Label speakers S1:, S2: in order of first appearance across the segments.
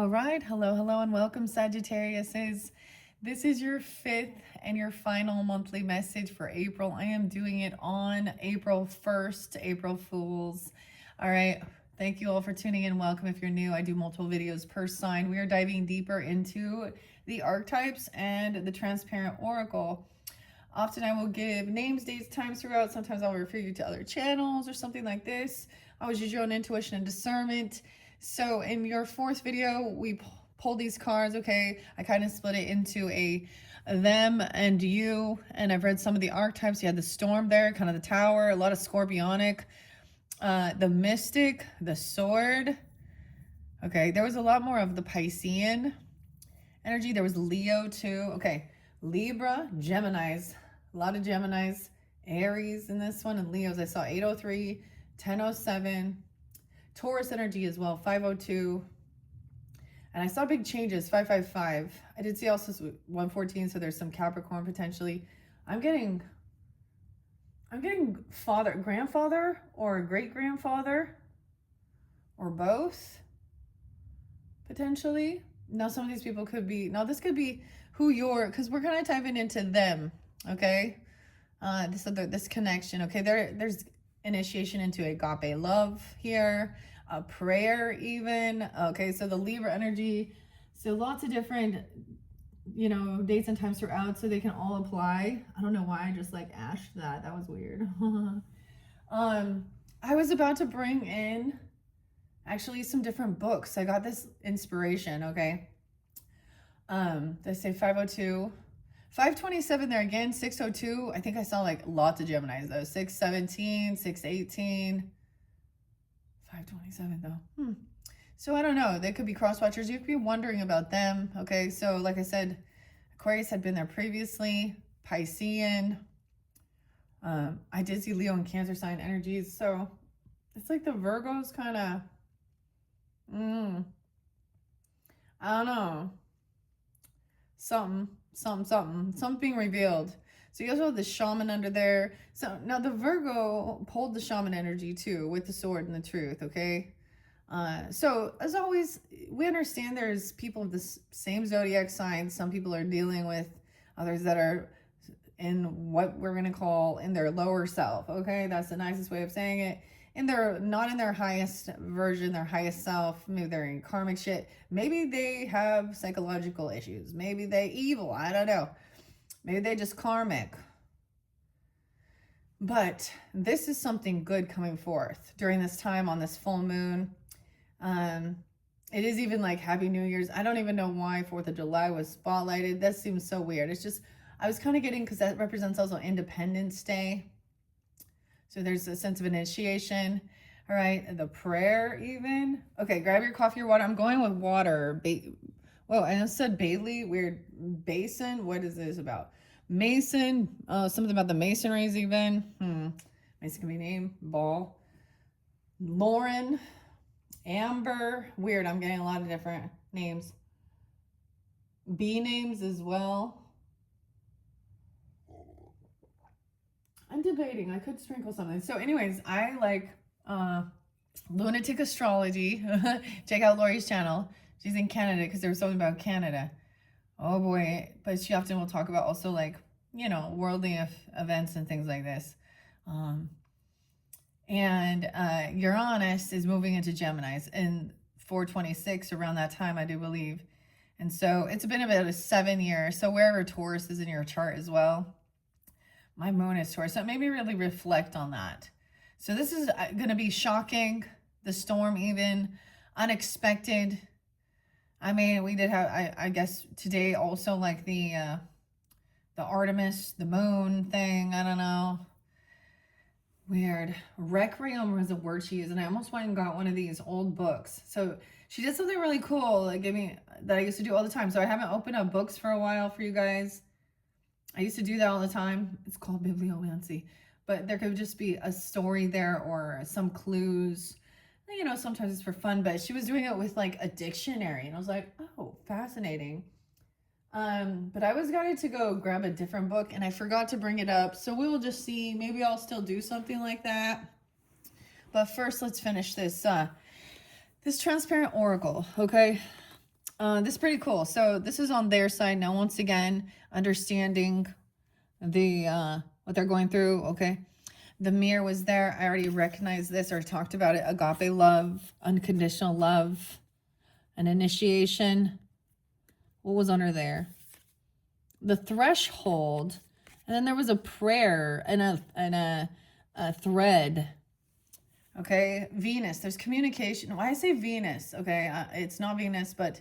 S1: All right, hello, and welcome, Sagittarius. This is your fifth and your final monthly message for April. I am doing it on April 1st, April Fools. All right, thank you all for tuning in. Welcome if you're new. I do multiple videos per sign. We are diving deeper into the archetypes and the transparent oracle. Often I will give names, dates, times throughout. Sometimes I'll refer you to other channels or something like this. Always use your own intuition and discernment. So in your fourth video, we pulled these cards, okay? I kind of split it into a them and you, and I've read some of the archetypes. You had the storm there, kind of the tower, a lot of scorpionic, the mystic, the sword. Okay, there was a lot more of the Piscean energy. There was Leo too. Okay, Libra, Geminis, a lot of Geminis, Aries in this one, and Leos. I saw 803, 1007, Taurus energy as well, 502. And I saw big changes, 555. I did see also 114, so there's some Capricorn potentially. I'm getting father, grandfather, or great-grandfather, or both, potentially. Now, some of these people could be, now this could be who you're, because we're kind of diving into them, okay? This connection, okay? There's initiation into agape love here, a prayer even, okay? So the Libra energy, so lots of different, you know, dates and times throughout, so they can all apply. I don't know why I just like ashed that was weird. I was about to bring in actually some different books. I got this inspiration, okay? They say 502, 527 there again, 602. I think I saw like lots of Geminis though. 617, 618, 527 though. So I don't know. They could be cross watchers. You could be wondering about them. Okay, so like I said, Aquarius had been there previously. Piscean. I did see Leo and Cancer sign energies. So it's like the Virgos kind of, I don't know. Something being revealed. So you also have the shaman under there. So now the Virgo pulled the shaman energy too with the sword and the truth, okay? So as always, we understand there's people of the same zodiac signs. Some people are dealing with others that are in what we're going to call in their lower self, okay? That's the nicest way of saying it. And they're not in their highest version, their highest self. Maybe they're in karmic shit. Maybe they have psychological issues. Maybe they evil. I don't know. Maybe they just karmic. But this is something good coming forth during this time on this full moon. It is even like Happy New Year's. I don't even know why 4th of July was spotlighted. That seems so weird. It's just, I was kind of getting, because that represents also Independence Day. So there's a sense of initiation. All right, the prayer even. Okay, grab your coffee or water. I'm going with water. Whoa, I just said Bailey, weird. Basin, what is this about? Mason, something about the masonries even. Mason can be named. Ball. Lauren, Amber, weird. I'm getting a lot of different names. B names as well. I'm debating. I could sprinkle something. So anyways, I like Lunatic Astrology. Check out Lori's channel. She's in Canada because there was something about Canada. Oh boy. But she often will talk about also like, you know, worldly events and things like this. And Uranus is moving into Geminis in 426 around that time, I do believe. And so it's been about a 7 years. So wherever Taurus is in your chart as well. My moon is Taurus, so it made me really reflect on that. So this is going to be shocking, the storm even, unexpected. I mean, we did have, I guess today also like the Artemis, the moon thing, I don't know. Weird. Requiem was a word she used, and I almost went and got one of these old books. So she did something really cool, like that I used to do all the time. So I haven't opened up books for a while for you guys. I used to do that all the time. It's called bibliomancy. But there could just be a story there or some clues. You know, sometimes it's for fun, but she was doing it with like a dictionary. And I was like, oh, fascinating. But I was guided to go grab a different book and I forgot to bring it up. So we will just see. Maybe I'll still do something like that. But first, let's finish this this transparent oracle, okay? This is pretty cool. So this is on their side now. Once again, understanding the what they're going through. Okay, the mirror was there. I already recognized this or talked about it. Agape love, unconditional love, an initiation. What was under there? The threshold, and then there was a prayer and a thread. Okay, Venus. There's communication. Why I say Venus? Okay, it's not Venus, but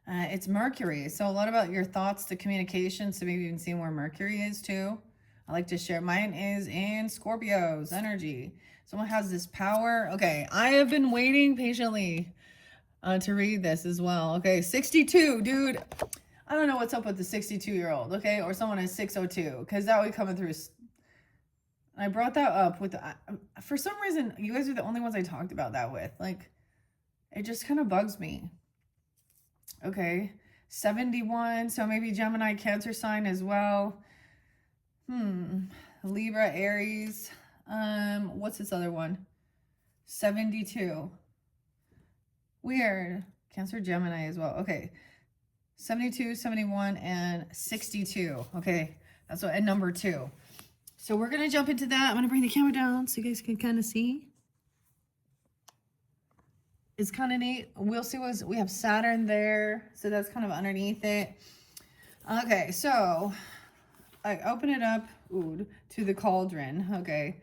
S1: it's Mercury. So a lot about your thoughts to communication. So maybe even seeing where Mercury is too. I like to share. Mine is in Scorpio's energy. Someone has this power. Okay, I have been waiting patiently to read this as well. Okay, 62, dude. I don't know what's up with the 62-year-old, okay? Or someone is 602, because that would come through. I brought that up with, for some reason, you guys are the only ones I talked about that with. Like, it just kind of bugs me. Okay, 71, so maybe Gemini, Cancer sign as well. Libra, Aries. What's this other one? 72. Weird. Cancer, Gemini as well. Okay. 72, 71, and 62. Okay, that's what, and number 2. So we're going to jump into that. I'm going to bring the camera down so you guys can kind of see. It's kind of neat. We'll see what we have Saturn there. So that's kind of underneath it. Okay, so I open it up to the cauldron. Okay.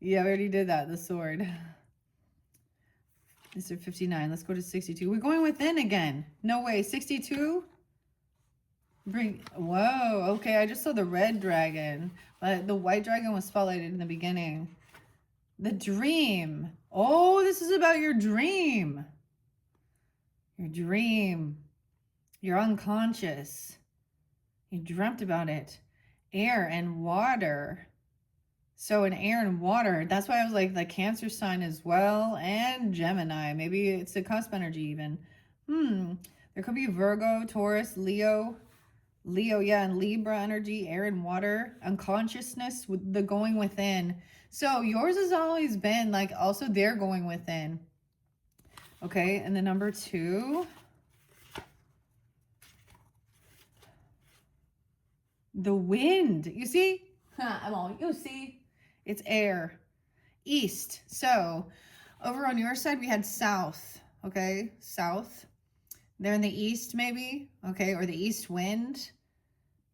S1: Yeah, we already did that. The sword. This is 59. Let's go to 62. We're going within again. No way. 62? Whoa, okay, I just saw the red dragon, but the white dragon was spotlighted in the beginning. The dream. Oh, this is about your dream. Your dream. Your unconscious. You dreamt about it. Air and water. So in air and water, that's why I was like the Cancer sign as well, and Gemini. Maybe it's the cusp energy even. There could be Virgo, Taurus, Leo, yeah, and Libra energy, air and water, unconsciousness, with the going within. So yours has always been like also they're going within. Okay, and the number 2. The wind. You see? You see? It's air. East. So over on your side, we had south. Okay, south. They're in the east, maybe. Okay, or the east wind.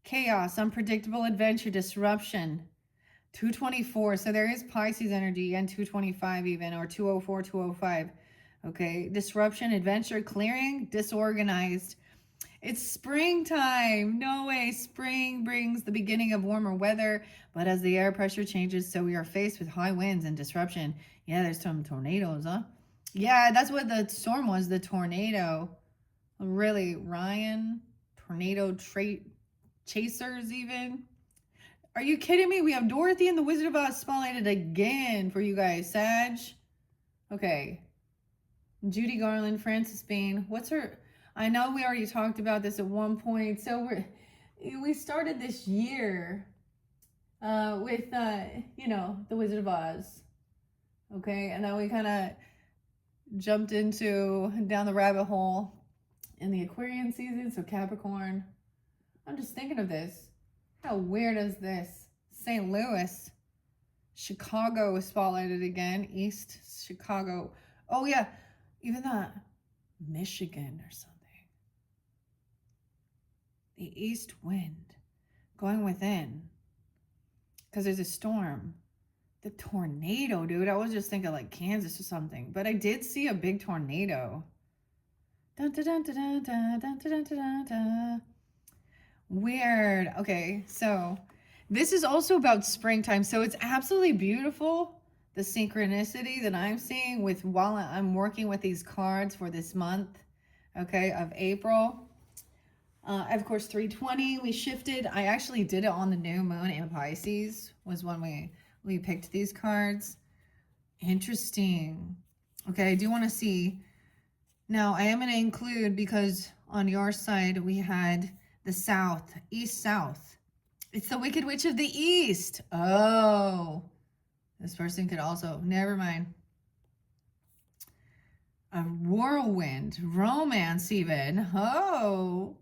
S1: Chaos, unpredictable adventure, disruption. 224. So there is Pisces energy and 225 even, or 204, 205. Okay, disruption, adventure, clearing, disorganized. It's springtime. No way. Spring brings the beginning of warmer weather, but as the air pressure changes, so we are faced with high winds and disruption. Yeah, there's some tornadoes, huh? Yeah, that's what the storm was, the tornado. Really, Ryan, tornado chasers even. Are you kidding me? We have Dorothy and the Wizard of Oz spotlighted again for you guys, Sag. Okay. Judy Garland, Frances Bean. What's her... I know we already talked about this at one point. So we started this year with, you know, the Wizard of Oz. Okay, and then we kind of jumped down the rabbit hole in the Aquarian season, so Capricorn. I'm just thinking of this. How weird is this? St. Louis. Chicago was spotlighted again. East Chicago. Oh, yeah. Even that. Michigan or something. The east wind. Going within. Because there's a storm. The tornado, dude. I was just thinking like Kansas or something. But I did see a big tornado. Dun, dun, dun, dun, dun, dun, dun, dun, dun, dun. Weird. Okay, so this is also about springtime. So it's absolutely beautiful, the synchronicity that I'm seeing with while I'm working with these cards for this month, okay, of April. Of course, 320, we shifted. I actually did it on the new moon in Pisces, was when we picked these cards. Interesting. Okay, I do want to see. Now, I am going to include, because on your side, we had the south, east-south. It's the Wicked Witch of the East. Oh, this person could also, never mind. A whirlwind, romance even. Oh,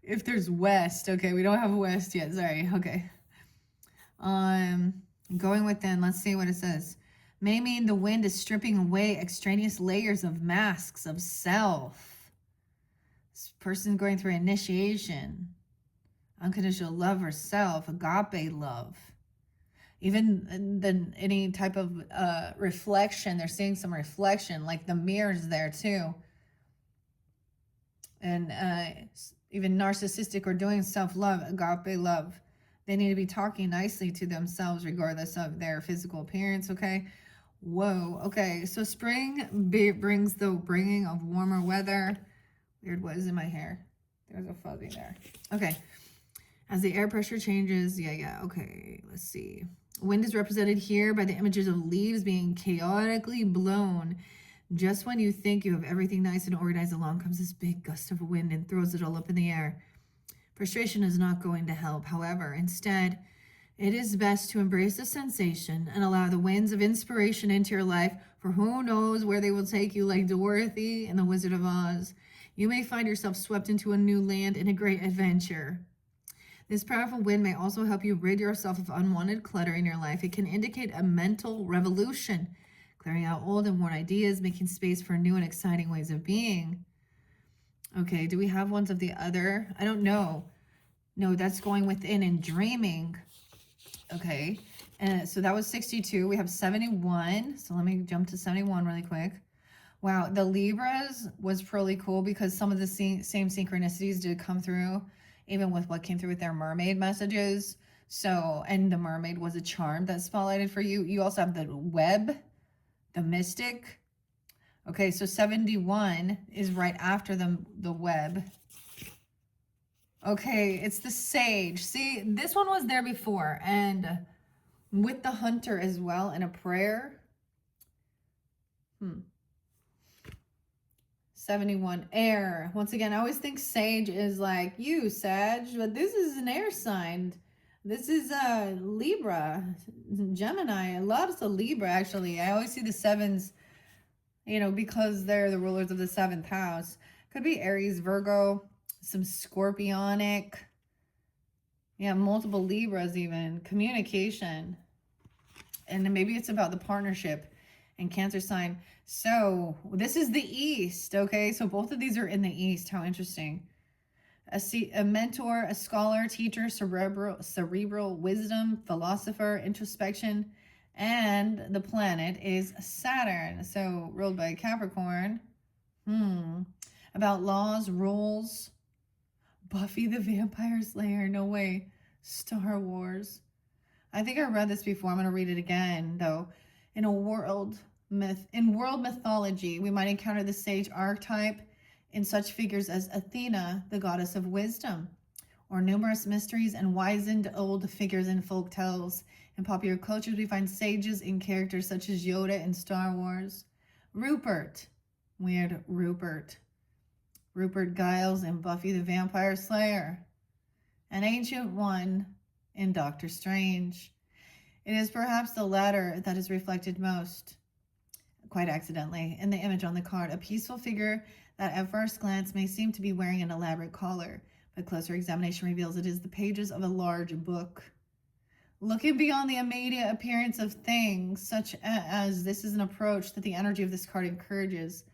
S1: if there's west. Okay, we don't have west yet. Sorry. Okay. Um, Going within. Let's see what it says. May mean the wind is stripping away extraneous layers of masks of self. This person going through initiation, unconditional love or self, agape love. Even then, any type of reflection, they're seeing some reflection, like the mirrors there too. And even narcissistic or doing self-love, agape love. They need to be talking nicely to themselves regardless of their physical appearance, okay? Whoa, okay. So spring brings the bringing of warmer weather. Weird, what is in my hair? There's a fuzzy there. Okay. As the air pressure changes, okay, let's see. Wind is represented here by the images of leaves being chaotically blown. Just when you think you have everything nice and organized, along comes this big gust of wind and throws it all up in the air. Frustration is not going to help. However, instead, it is best to embrace the sensation and allow the winds of inspiration into your life, for who knows where they will take you, like Dorothy in The Wizard of Oz. You may find yourself swept into a new land in a great adventure. This powerful wind may also help you rid yourself of unwanted clutter in your life. It can indicate a mental revolution, clearing out old and worn ideas, making space for new and exciting ways of being. Okay, do we have ones of the other? I don't know. No, that's going within and dreaming. Okay, and so that was 62. We have 71. So let me jump to 71 really quick. Wow, the Libras was really cool because some of the same synchronicities did come through, even with what came through with their mermaid messages. So, and the mermaid was a charm that spotlighted for you. You also have the web, the mystic. Okay, so 71 is right after the web. Okay, it's the sage. See, this one was there before, and with the hunter as well, and a prayer. 71, air. Once again, I always think sage is like you, Sag, but this is an air sign. This is Libra, Gemini. Lots of Libra, actually. I always see the sevens, because they're the rulers of the 7th house. Could be Aries, Virgo, some Scorpionic. Yeah, multiple Libras even. Communication. And maybe it's about the partnership and Cancer sign. So this is the East, okay? So both of these are in the East. How interesting. A mentor, a scholar, teacher, cerebral wisdom, philosopher, introspection, and the planet is Saturn. So ruled by Capricorn. About laws, rules. Buffy the Vampire Slayer. No way. Star Wars. I think I read this before. I'm going to read it again, though. In world mythology, we might encounter the sage archetype in such figures as Athena, the goddess of wisdom, or numerous mysteries and wizened old figures in folk tales. In popular cultures, we find sages in characters such as Yoda in Star Wars. Rupert. Weird Rupert. Rupert Giles in Buffy the Vampire Slayer. An ancient one in Doctor Strange. It is perhaps the latter that is reflected most, quite accidentally, in the image on the card. A peaceful figure that at first glance may seem to be wearing an elaborate collar, but closer examination reveals it is the pages of a large book. Looking beyond the immediate appearance of things, such as this is an approach that the energy of this card encourages.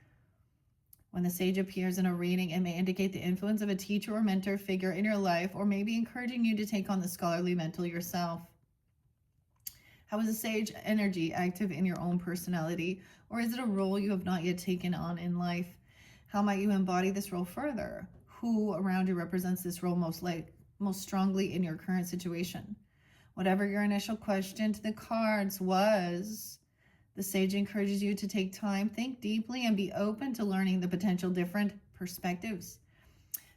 S1: When the sage appears in a reading, it may indicate the influence of a teacher or mentor figure in your life, or maybe encouraging you to take on the scholarly mantle yourself. How is the sage energy active in your own personality, or is it a role you have not yet taken on in life? How might you embody this role further? Who around you represents this role most strongly in your current situation? Whatever your initial question to the cards was, the sage encourages you to take time, think deeply, and be open to learning the potential different perspectives.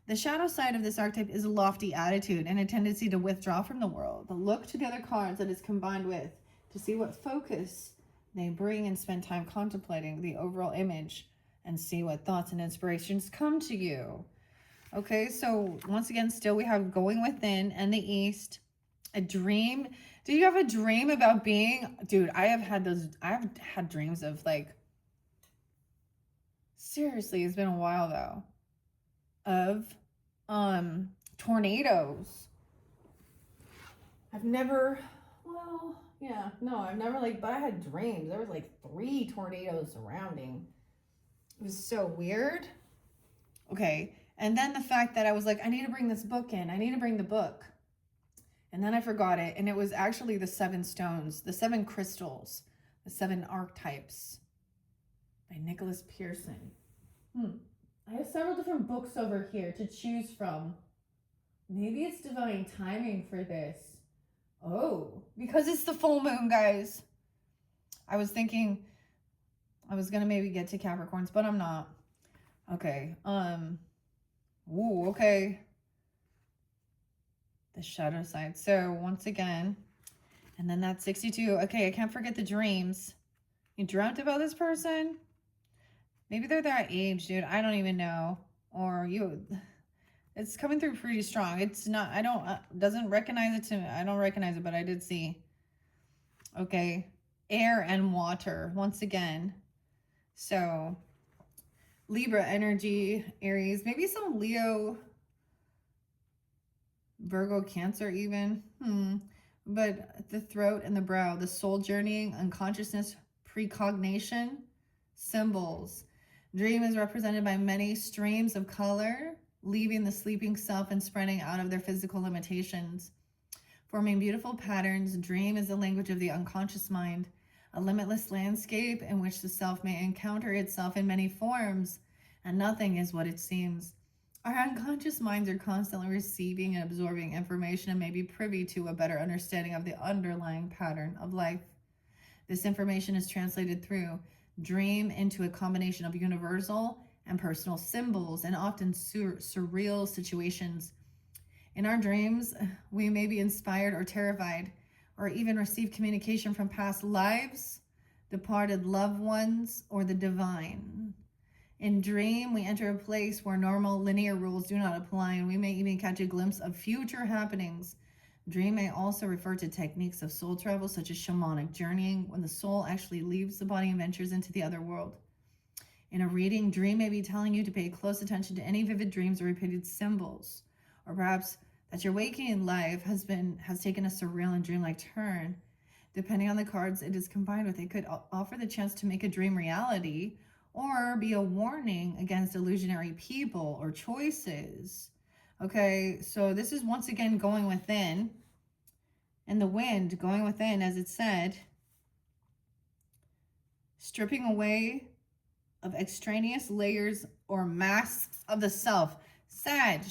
S1: The shadow side of this archetype is a lofty attitude and a tendency to withdraw from the world. Look to the other cards that it's combined with to see what focus they bring, and spend time contemplating the overall image and see what thoughts and inspirations come to you. Okay, so once again, still we have going within and the East. A dream. Do you have a dream about being, dude, I have had dreams of like seriously, it's been a while though, of tornadoes. I've never, well, yeah, no, I've never like, but I had dreams. There was like 3 tornadoes surrounding. It was so weird. Okay. And then the fact that I was like, I need to bring this book in. I need to bring the book. And then I forgot it. And it was actually the 7 stones, the 7 crystals, the 7 archetypes by Nicholas Pearson. I have several different books over here to choose from. Maybe it's divine timing for this. Oh, because it's the full moon, guys. I was thinking I was going to maybe get to Capricorns, but I'm not. Okay. Ooh, okay. The shadow side. So once again, and then that's 62. Okay, I can't forget the dreams. You dreamt about this person? Maybe they're that age, dude. I don't even know. Or you, it's coming through pretty strong. It's not, I don't, doesn't recognize it to me. I don't recognize it, but I did see. Okay. Air and water, once again. So, Libra energy, Aries, maybe some Leo, Virgo, Cancer even. But the throat and the brow, the soul journeying, unconsciousness, precognition, symbols. Dream is represented by many streams of color, leaving the sleeping self and spreading out of their physical limitations. Forming beautiful patterns, dream is the language of the unconscious mind, a limitless landscape in which the self may encounter itself in many forms, and nothing is what it seems. Our unconscious minds are constantly receiving and absorbing information and may be privy to a better understanding of the underlying pattern of life. This information is translated through dream into a combination of universal and personal symbols and often surreal situations. In our dreams, we may be inspired or terrified, or even receive communication from past lives, departed loved ones, or the divine. In dream, we enter a place where normal linear rules do not apply, and we may even catch a glimpse of future happenings. Dream may also refer to techniques of soul travel, such as shamanic journeying, when the soul actually leaves the body and ventures into the other world. In a reading, dream may be telling you to pay close attention to any vivid dreams or repeated symbols, or perhaps that your waking life has taken a surreal and dreamlike turn. Depending on the cards it is combined with, it could offer the chance to make a dream reality, or be a warning against illusionary people or choices. Okay, so this is once again going within. And the wind going within, as it said, stripping away of extraneous layers or masks of the self. Sag,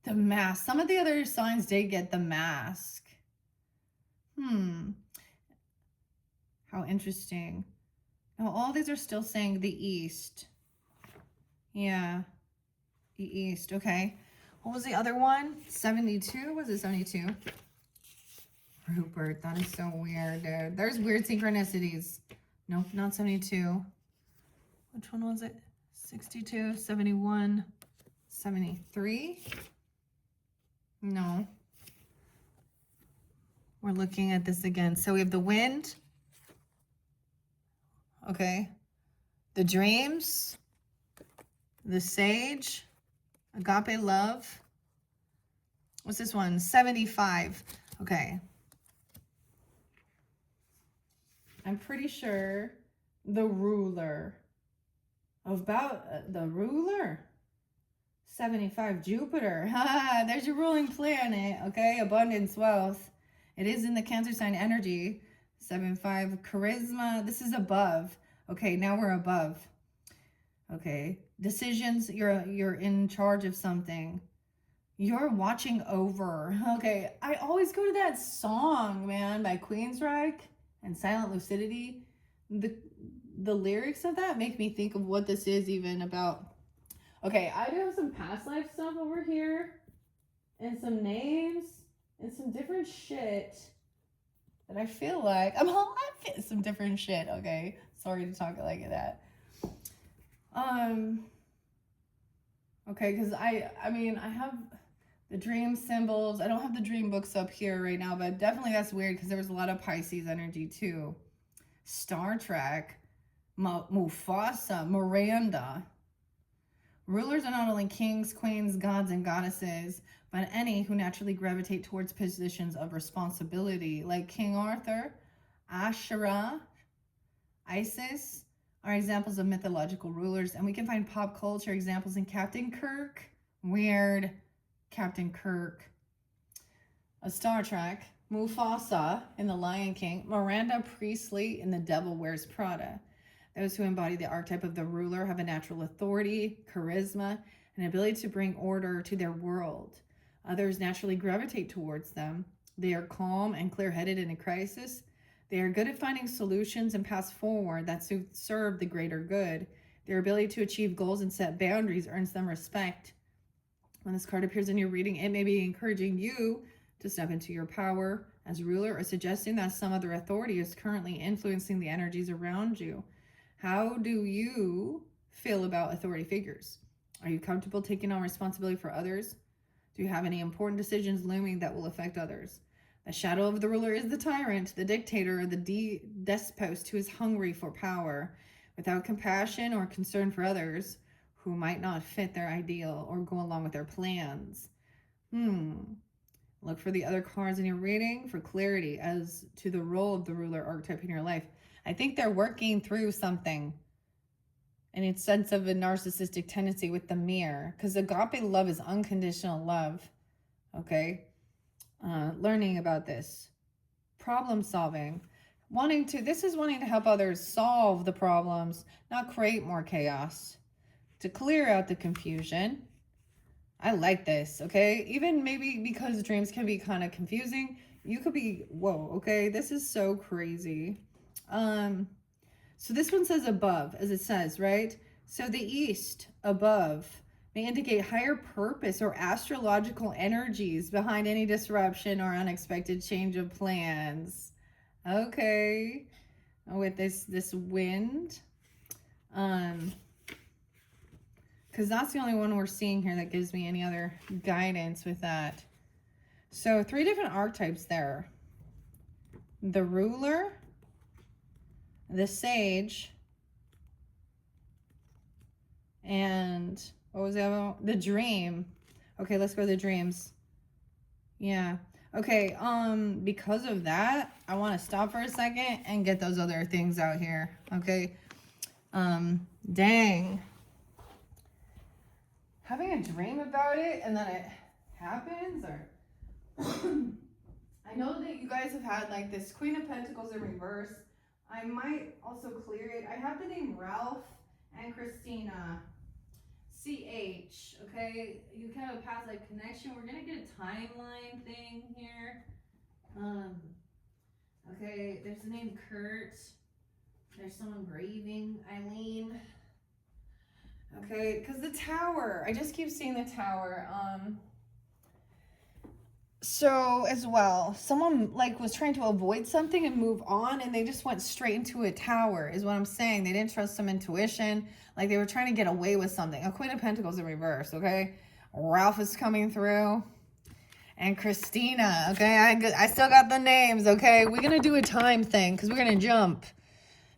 S1: the mask. Some of the other signs did get the mask. How interesting. Now, all these are still saying the East. Yeah, the East. Okay. What was the other one? 72? Was it 72? Rupert, that is so weird, dude. There's weird synchronicities. Nope, not 72. Which one was it? 62, 71, 73? No. We're looking at this again. So we have the wind. Okay. The dreams. The sage. Agape love. What's this one? 75. Okay. I'm pretty sure the ruler. About the ruler. 75, Jupiter. There's your ruling planet. Okay. Abundance, wealth. It is in the Cancer sign energy. 75, charisma. This is above. Okay. Now we're above. Okay. Decisions. You're in charge of something. You're watching over. Okay. I always go to that song, man, by Queensryche and Silent Lucidity. The lyrics of that make me think of what this is even about. Okay, I do have some past life stuff over here, and some names, and some different shit that I feel like I'm all some different shit. Okay, sorry to talk like that. Okay, because I mean, I have the dream symbols. I don't have the dream books up here right now, but definitely that's weird because there was a lot of Pisces energy too. Star Trek. Mufasa, Miranda. Rulers are not only kings, queens, gods, and goddesses, but any who naturally gravitate towards positions of responsibility, like King Arthur, Ashera, Isis, are examples of mythological rulers, and we can find pop culture examples in Captain Kirk. Weird. Captain Kirk. A Star Trek. Mufasa in The Lion King. Miranda Priestley in The Devil Wears Prada. Those who embody the archetype of the ruler have a natural authority, charisma, and ability to bring order to their world. Others naturally gravitate towards them. They are calm and clear-headed in a crisis. They are good at finding solutions and paths forward that serve the greater good. Their ability to achieve goals and set boundaries earns them respect. When this card appears in your reading, it may be encouraging you to step into your power as ruler, or suggesting that some other authority is currently influencing the energies around you. How do you feel about authority figures? Are you comfortable taking on responsibility for others? Do you have any important decisions looming that will affect others? The shadow of the ruler is the tyrant, the dictator, or the despot who is hungry for power, without compassion or concern for others who might not fit their ideal or go along with their plans. Look for the other cards in your reading for clarity as to the role of the ruler archetype in your life. I think they're working through something in its sense of a narcissistic tendency with the mirror, because agape love is unconditional love. Okay. Learning about this. Problem solving. This is wanting to help others solve the problems, not create more chaos. To clear out the confusion. I like this, okay? Even maybe because dreams can be kind of confusing, you could be, whoa, okay? This is so crazy. So this one says above, as it says, right? So the east, above, may indicate higher purpose or astrological energies behind any disruption or unexpected change of plans. Okay. With this wind. Because that's the only one we're seeing here that gives me any other guidance with that. So 3 different archetypes there. The ruler, the sage, and what was the other one? The dream. Okay, let's go to the dreams. Yeah. Okay, because of that, I want to stop for a second and get those other things out here. Okay. Dang. Having a dream about it and then it happens, or I know that you guys have had like this Queen of Pentacles in reverse. I might also clear it. I have the name Ralph and Christina. CH, okay? You can have a past life connection. We're gonna get a timeline thing here. Okay, there's the name Kurt. There's someone grieving, Eileen. Okay, because the tower, I just keep seeing the tower. So as well, someone like was trying to avoid something and move on, and they just went straight into a tower, is what I'm saying. They didn't trust some intuition. Like they were trying to get away with something. A Queen of Pentacles in reverse, okay? Ralph is coming through. And Christina, okay? I still got the names, okay? We're going to do a time thing because we're going to jump.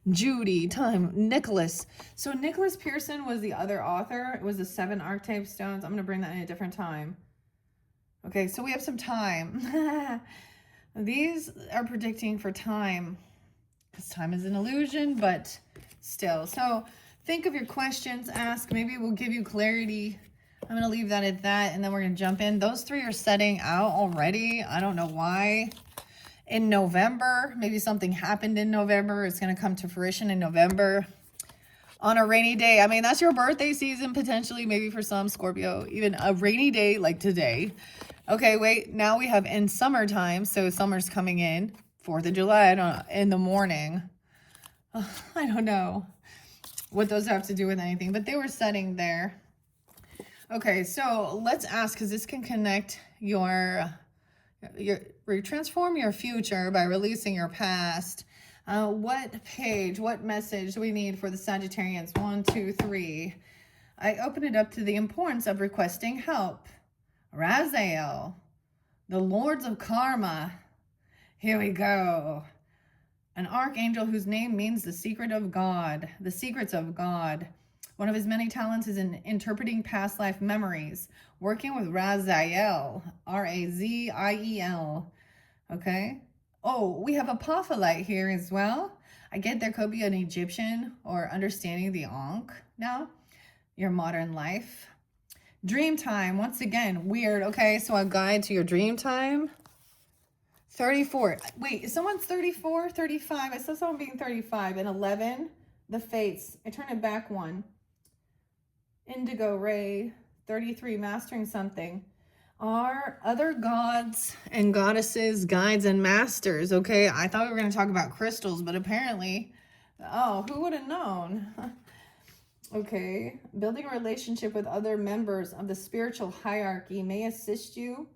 S1: Judy, time, Nicholas. So Nicholas Pearson was the other author. It was the 7 archetype stones. I'm going to bring that in a different time. Okay, so we have some time. These are predicting for time because time is an illusion, but still. So think of your questions, ask. Maybe we'll give you clarity. I'm going to leave that at that, and then we're going to jump in. Those 3 are setting out already. I don't know why. In November, maybe something happened in November. It's going to come to fruition in November. On a rainy day. I mean, that's your birthday season, potentially, maybe for some Scorpio. Even a rainy day like today. Okay, wait. Now we have in summertime. So summer's coming in. 4th of July in the morning. I don't know what those have to do with anything, but they were setting there. Okay, so let's ask, because this can connect your transform your future by releasing your past. What page, what message do we need for the Sagittarians? 1, 2, 3. I open it up to the importance of requesting help. Raziel, the Lords of Karma. Here we go. An archangel whose name means the secret of God, the secrets of God. One of his many talents is in interpreting past life memories, working with Raziel, Raziel. Okay. Oh, we have apophyllite here as well. I get there could be an Egyptian or understanding the Ankh now, your modern life. Dream time, once again, weird. Okay, so a guide to your dream time. 34. Wait, is someone's 34? 35. I saw someone being 35. And 11, the fates. I turn it back one. Indigo ray, 33, mastering something. Are other gods and goddesses, guides, and masters. Okay, I thought we were going to talk about crystals, but apparently, oh, who would have known? Okay, building a relationship with other members of the spiritual hierarchy may assist you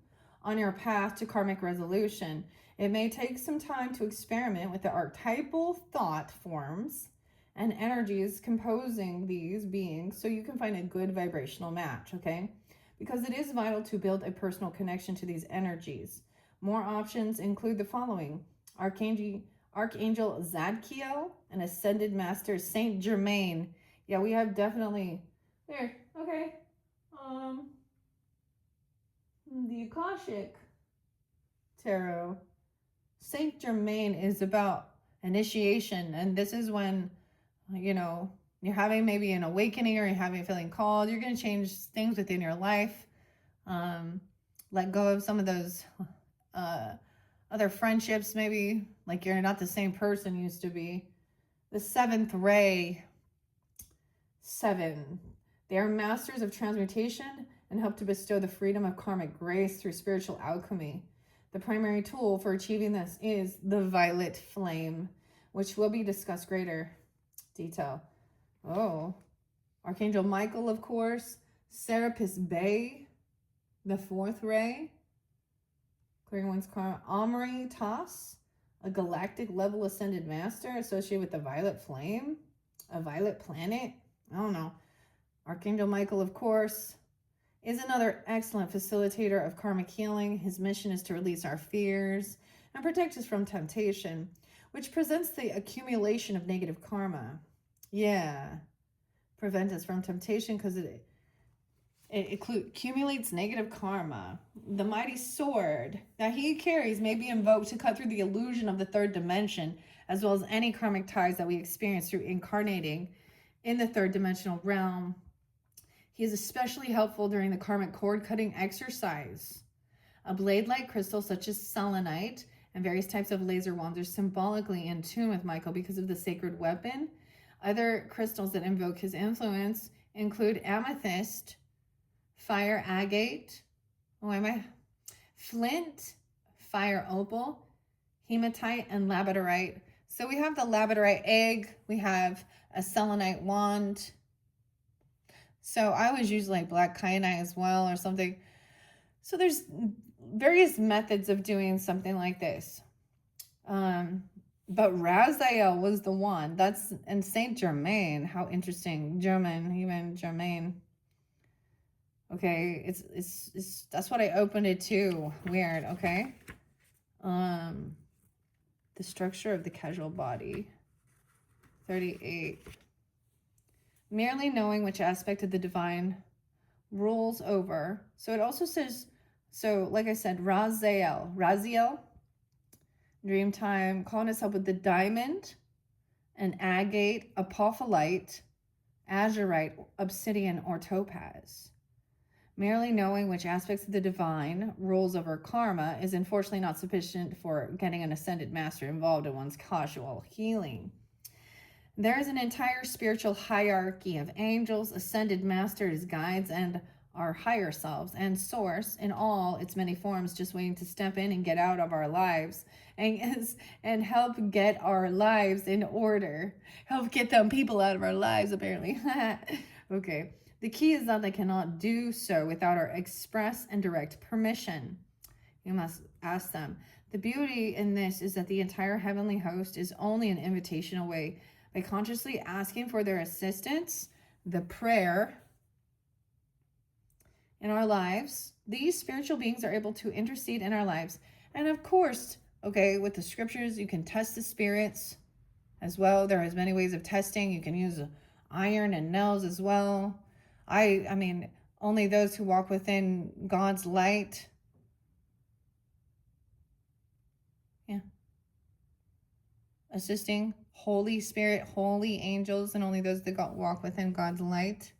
S1: on your path to karmic resolution. It may take some time to experiment with the archetypal thought forms and energies composing these beings so you can find a good vibrational match, okay? Because it is vital to build a personal connection to these energies. More options include the following: Archangel Zadkiel and Ascended Master Saint Germain. Yeah, we have definitely there. Okay. The Akashic Tarot. Saint Germain is about initiation, and this is when, you know, you're having maybe an awakening or you're having feeling called. You're going to change things within your life. Let go of some of those other friendships, maybe like you're not the same person you used to be. The seventh ray. 7. They are masters of transmutation and help to bestow the freedom of karmic grace through spiritual alchemy. The primary tool for achieving this is the violet flame, which will be discussed greater detail. Oh, Archangel Michael, of course. Serapis Bey, the 4th ray. Clearing one's karma. Omri Tas, a galactic level ascended master associated with the violet flame. A violet planet. I don't know. Archangel Michael, of course, is another excellent facilitator of karmic healing. His mission is to release our fears and protect us from temptation, which presents the accumulation of negative karma. Yeah. Prevent us from temptation because it accumulates negative karma. The mighty sword that he carries may be invoked to cut through the illusion of the 3rd dimension, as well as any karmic ties that we experience through incarnating in the 3rd dimensional realm. He is especially helpful during the karmic cord cutting exercise. A blade-like crystal such as selenite and various types of laser wands are symbolically in tune with Michael because of the sacred weapon. Other crystals that invoke his influence include amethyst, fire agate, flint, fire opal, hematite, and labradorite. So we have the labradorite egg, we have a selenite wand. So I always use like black kyanite as well or something. So there's various methods of doing something like this. But Raziel was the one. That's and Saint Germain. How interesting. German, even Germain. Okay, it's that's what I opened it to. Weird. Okay. The structure of the casual body. 38. Merely knowing which aspect of the divine rules over. So it also says, so like I said, Raziel, Dreamtime, calling us up with the diamond, an agate, apophyllite, azurite, obsidian, or topaz. Merely knowing which aspects of the divine rules over karma is unfortunately not sufficient for getting an ascended master involved in one's casual healing. There is an entire spiritual hierarchy of angels, ascended masters, guides, and our higher selves, and source in all its many forms, just waiting to step in and get out of our lives and help get our lives in order. Help get them people out of our lives, apparently. Okay. The key is that they cannot do so without our express and direct permission. You must ask them. The beauty in this is that the entire heavenly host is only an invitation away. By consciously asking for their assistance, the prayer in our lives, these spiritual beings are able to intercede in our lives and, of course, Okay, with the scriptures, you can test the spirits as well. There is many ways of testing. You can use iron and nails as well. I mean, only those who walk within God's light. Yeah. Assisting Holy Spirit, holy angels, and only those that walk within God's light.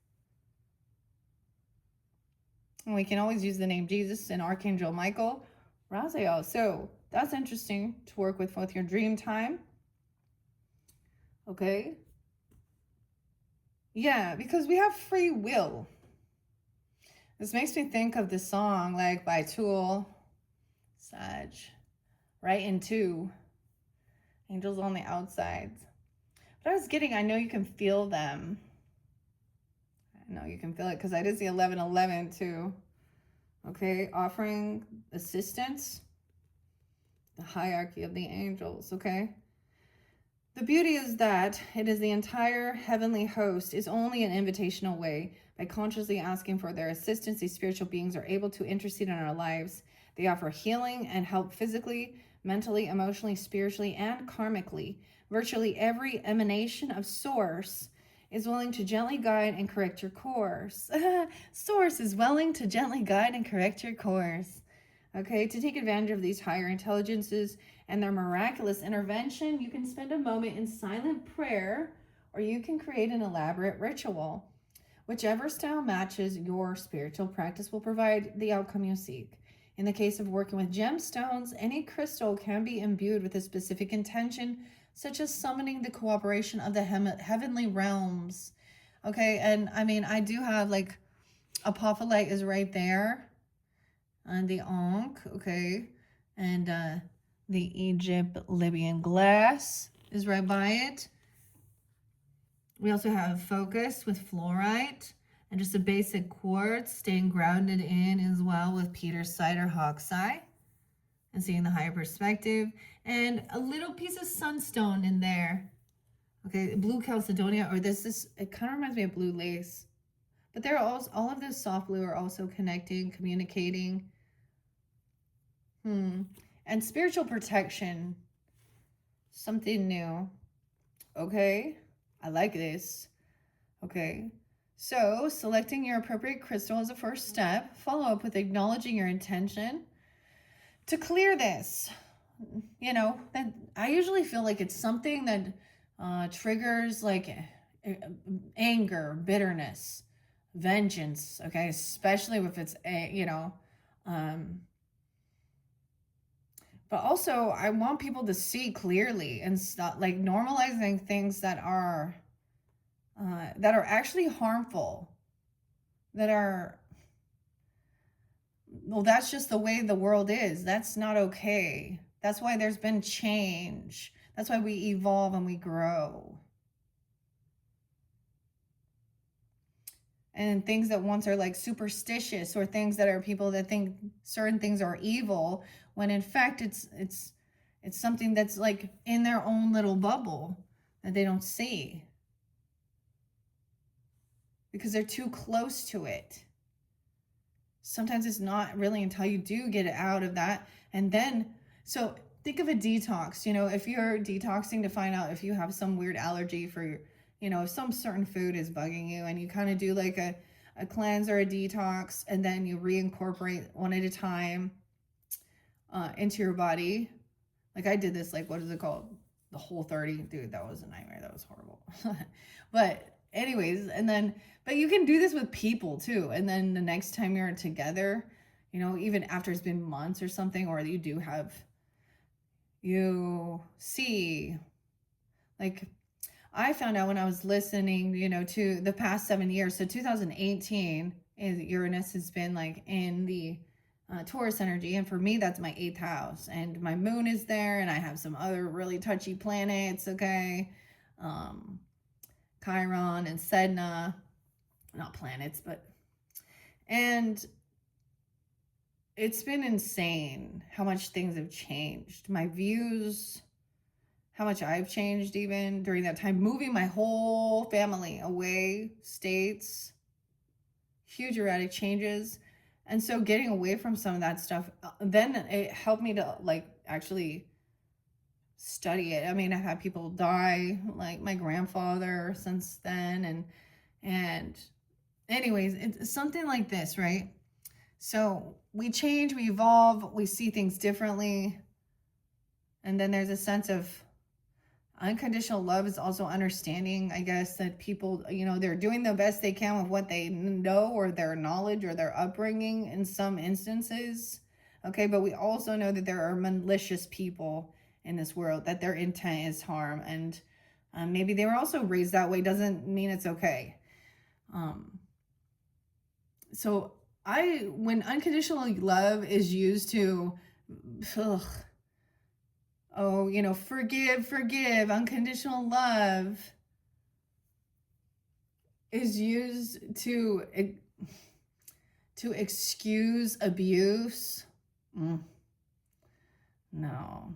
S1: And we can always use the name Jesus and Archangel Michael, Raziel. So that's interesting to work with your dream time. Okay. Yeah, because we have free will. This makes me think of the song like by Tool, Sag, right in two, angels on the outside. But I was getting, I know you can feel them. I know you can feel it because I did see 1111 too. Okay, offering assistance, the hierarchy of the angels, okay? The beauty is that it is the entire heavenly host is only an invitational way. By consciously asking for their assistance, these spiritual beings are able to intercede in our lives. They offer healing and help physically, mentally, emotionally, spiritually, and karmically. Virtually every emanation of Source is willing to gently guide and correct your course. Source is willing to gently guide and correct your course. Okay, to take advantage of these higher intelligences and their miraculous intervention, you can spend a moment in silent prayer, or you can create an elaborate ritual. Whichever style matches your spiritual practice will provide the outcome you seek. In the case of working with gemstones, any crystal can be imbued with a specific intention, such as summoning the cooperation of the heavenly realms. Okay, and I mean, I do have like apophyllite is right there, and the Ankh, okay, and the Egypt Libyan glass is right by it. We also have focus with fluorite and just a basic quartz, staying grounded in as well with Petersite or Hawkseye and seeing the higher perspective, and a little piece of sunstone in there. Okay, blue chalcedonia, or this is, it kind of reminds me of blue lace, but they're all of this soft blue are also connecting, communicating. And spiritual protection, something new. Okay, I like this. Okay, so selecting your appropriate crystal is a first step. Follow up with acknowledging your intention to clear this. You know, that I usually feel like it's something that triggers like anger, bitterness, vengeance. Okay, especially if it's but also I want people to see clearly and stop like normalizing things that are actually harmful, that are, well, that's just the way the world is. That's not okay. That's why there's been change. That's why we evolve and we grow. And things that once are like superstitious, or things that are people that think certain things are evil, when in fact it's something that's like in their own little bubble that they don't see because they're too close to it. Sometimes it's not really until you do get out of that. And then, so think of a detox, you know, if you're detoxing to find out if you have some weird allergy for, you know, if some certain food is bugging you, and you kind of do like a cleanse or a detox, and then you reincorporate one at a time into your body. Like I did this, like, what is it called? The Whole30. Dude, that was a nightmare. That was horrible. But anyways, and then, but you can do this with people too. And then the next time you're together, you know, even after it's been months or something, or you see, like, I found out when I was listening, you know, to the past 7 years. So 2018 is Uranus has been like in the Taurus energy. And for me, that's my 8th house. And my moon is there. And I have some other really touchy planets, okay? Chiron and Sedna. Not planets, but... And it's been insane how much things have changed. My views... how much I've changed even during that time, moving my whole family away, states, huge erratic changes. And so getting away from some of that stuff, then it helped me to like actually study it. I mean, I've had people die, like my grandfather since then, and anyways, it's something like this, right? So we change, we evolve, we see things differently. And then there's a sense of unconditional love is also understanding, I guess, that people, you know, they're doing the best they can with what they know or their knowledge or their upbringing in some instances. Okay, but we also know that there are malicious people in this world, that their intent is harm. And maybe they were also raised that way, doesn't mean it's okay. So when unconditional love is used to, oh, you know, forgive, unconditional love is used to excuse abuse. No.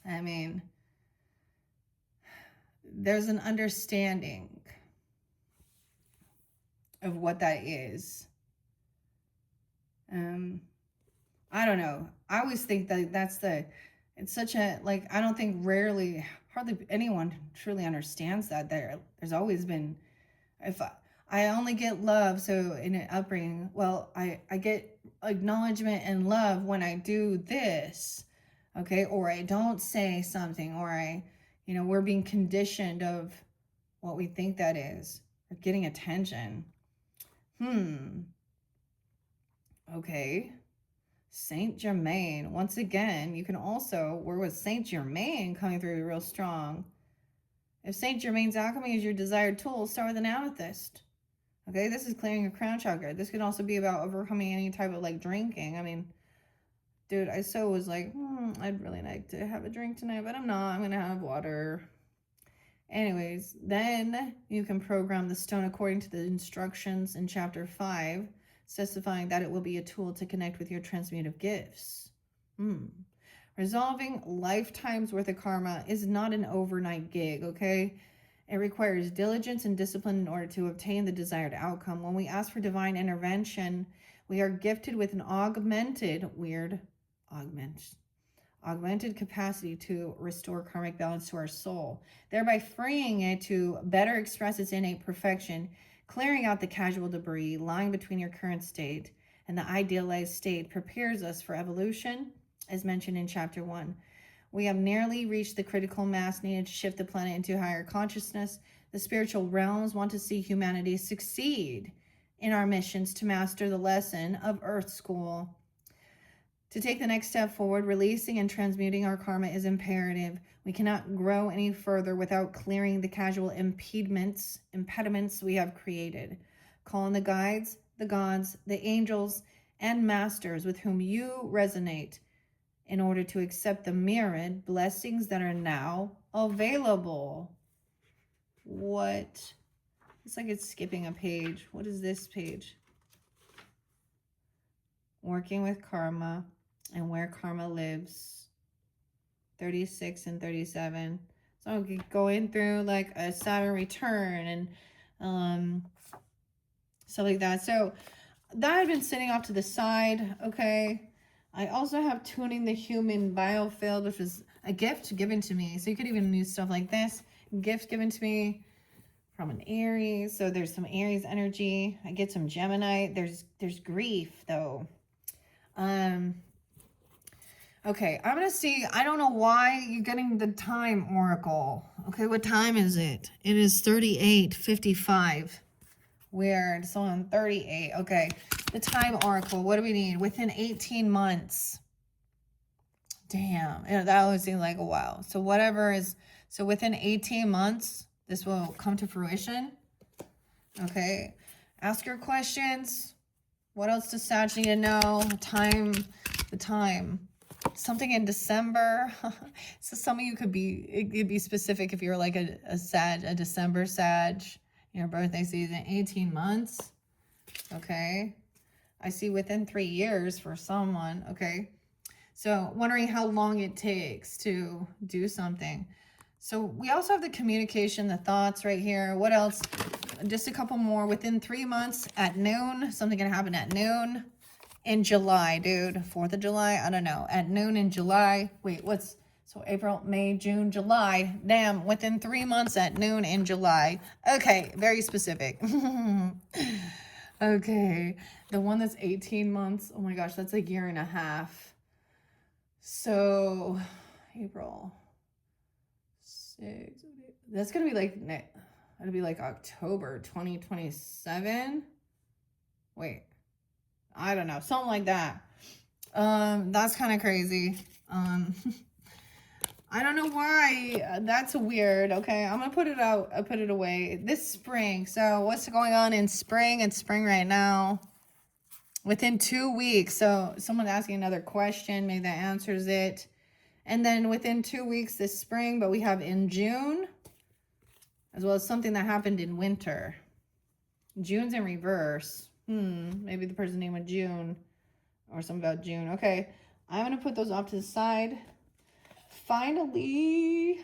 S1: I mean, there's an understanding of what that is. I don't know. I always think that it's such a, like, I don't think hardly anyone truly understands that. There's always been, if I only get love, so in an upbringing, well, I get acknowledgement and love when I do this, okay, or I don't say something, or we're being conditioned of what we think that is, or getting attention. Okay. Saint Germain. Once again, you can also, we're with Saint Germain coming through real strong. If Saint Germain's alchemy is your desired tool, start with an amethyst. Okay, this is clearing your crown chakra. This could also be about overcoming any type of like drinking. I mean, dude, I so was like, I'd really like to have a drink tonight, but I'm not. I'm going to have water. Anyways, then you can program the stone according to the instructions in chapter 5, specifying that it will be a tool to connect with your transmutive gifts. Resolving lifetimes worth of karma is not an overnight gig, okay? It requires diligence and discipline in order to obtain the desired outcome. When we ask for divine intervention, we are gifted with an augmented capacity to restore karmic balance to our soul, thereby freeing it to better express its innate perfection, clearing out the casual debris lying between your current state and the idealized state prepares us for evolution, as mentioned in chapter 1. We have nearly reached the critical mass needed to shift the planet into higher consciousness. The spiritual realms want to see humanity succeed in our missions to master the lesson of Earth School. To take the next step forward, releasing and transmuting our karma is imperative. We cannot grow any further without clearing the casual impediments we have created. Call on the guides, the gods, the angels, and masters with whom you resonate in order to accept the myriad blessings that are now available. What? It's like it's skipping a page. What is this page? Working with karma and where karma lives. 36 and 37. So going through like a Saturn return and stuff like that. So that had been sitting off to the side. Okay. I also have tuning the human biofield, which was a gift given to me. So you could even use stuff like this. Gift given to me from an Aries. So there's some Aries energy. I get some Gemini. There's grief though. Okay, I'm going to see, I don't know why you're getting the time oracle. Okay, what time is it? It is 38:55. Weird, so on 38. Okay, the time oracle, what do we need? Within 18 months. Damn, that always seems like a while. So so within 18 months, this will come to fruition. Okay, ask your questions. What else does Sag need to know? The time. Something in December. So some of you could be specific if you're like a December Sag, your birthday season, 18 months. Okay. I see within 3 years for someone. Okay. So wondering how long it takes to do something. So we also have the communication, the thoughts right here. What else? Just a couple more. Within 3 months at noon, something gonna happen at noon in July, dude. 4th of July, I don't know. At noon in July. Wait, what's So April, May, June, July. Damn, within 3 months at noon in July. Okay, very specific. Okay, the one that's 18 months. Oh my gosh, that's a year and a half. So April 6. That's gonna be like it'll be like October 2027. Wait, I don't know, something like that. That's kind of crazy. I don't know why. That's weird. Okay, I'm gonna put it out. I put it away. This spring. So what's going on in spring? It's spring right now. Within 2 weeks. So someone asking another question. Maybe that answers it. And then within 2 weeks this spring. But we have in June, as well as something that happened in winter. June's in reverse. Maybe the person named June or something about June. Okay, I'm gonna put those off to the side. Finally,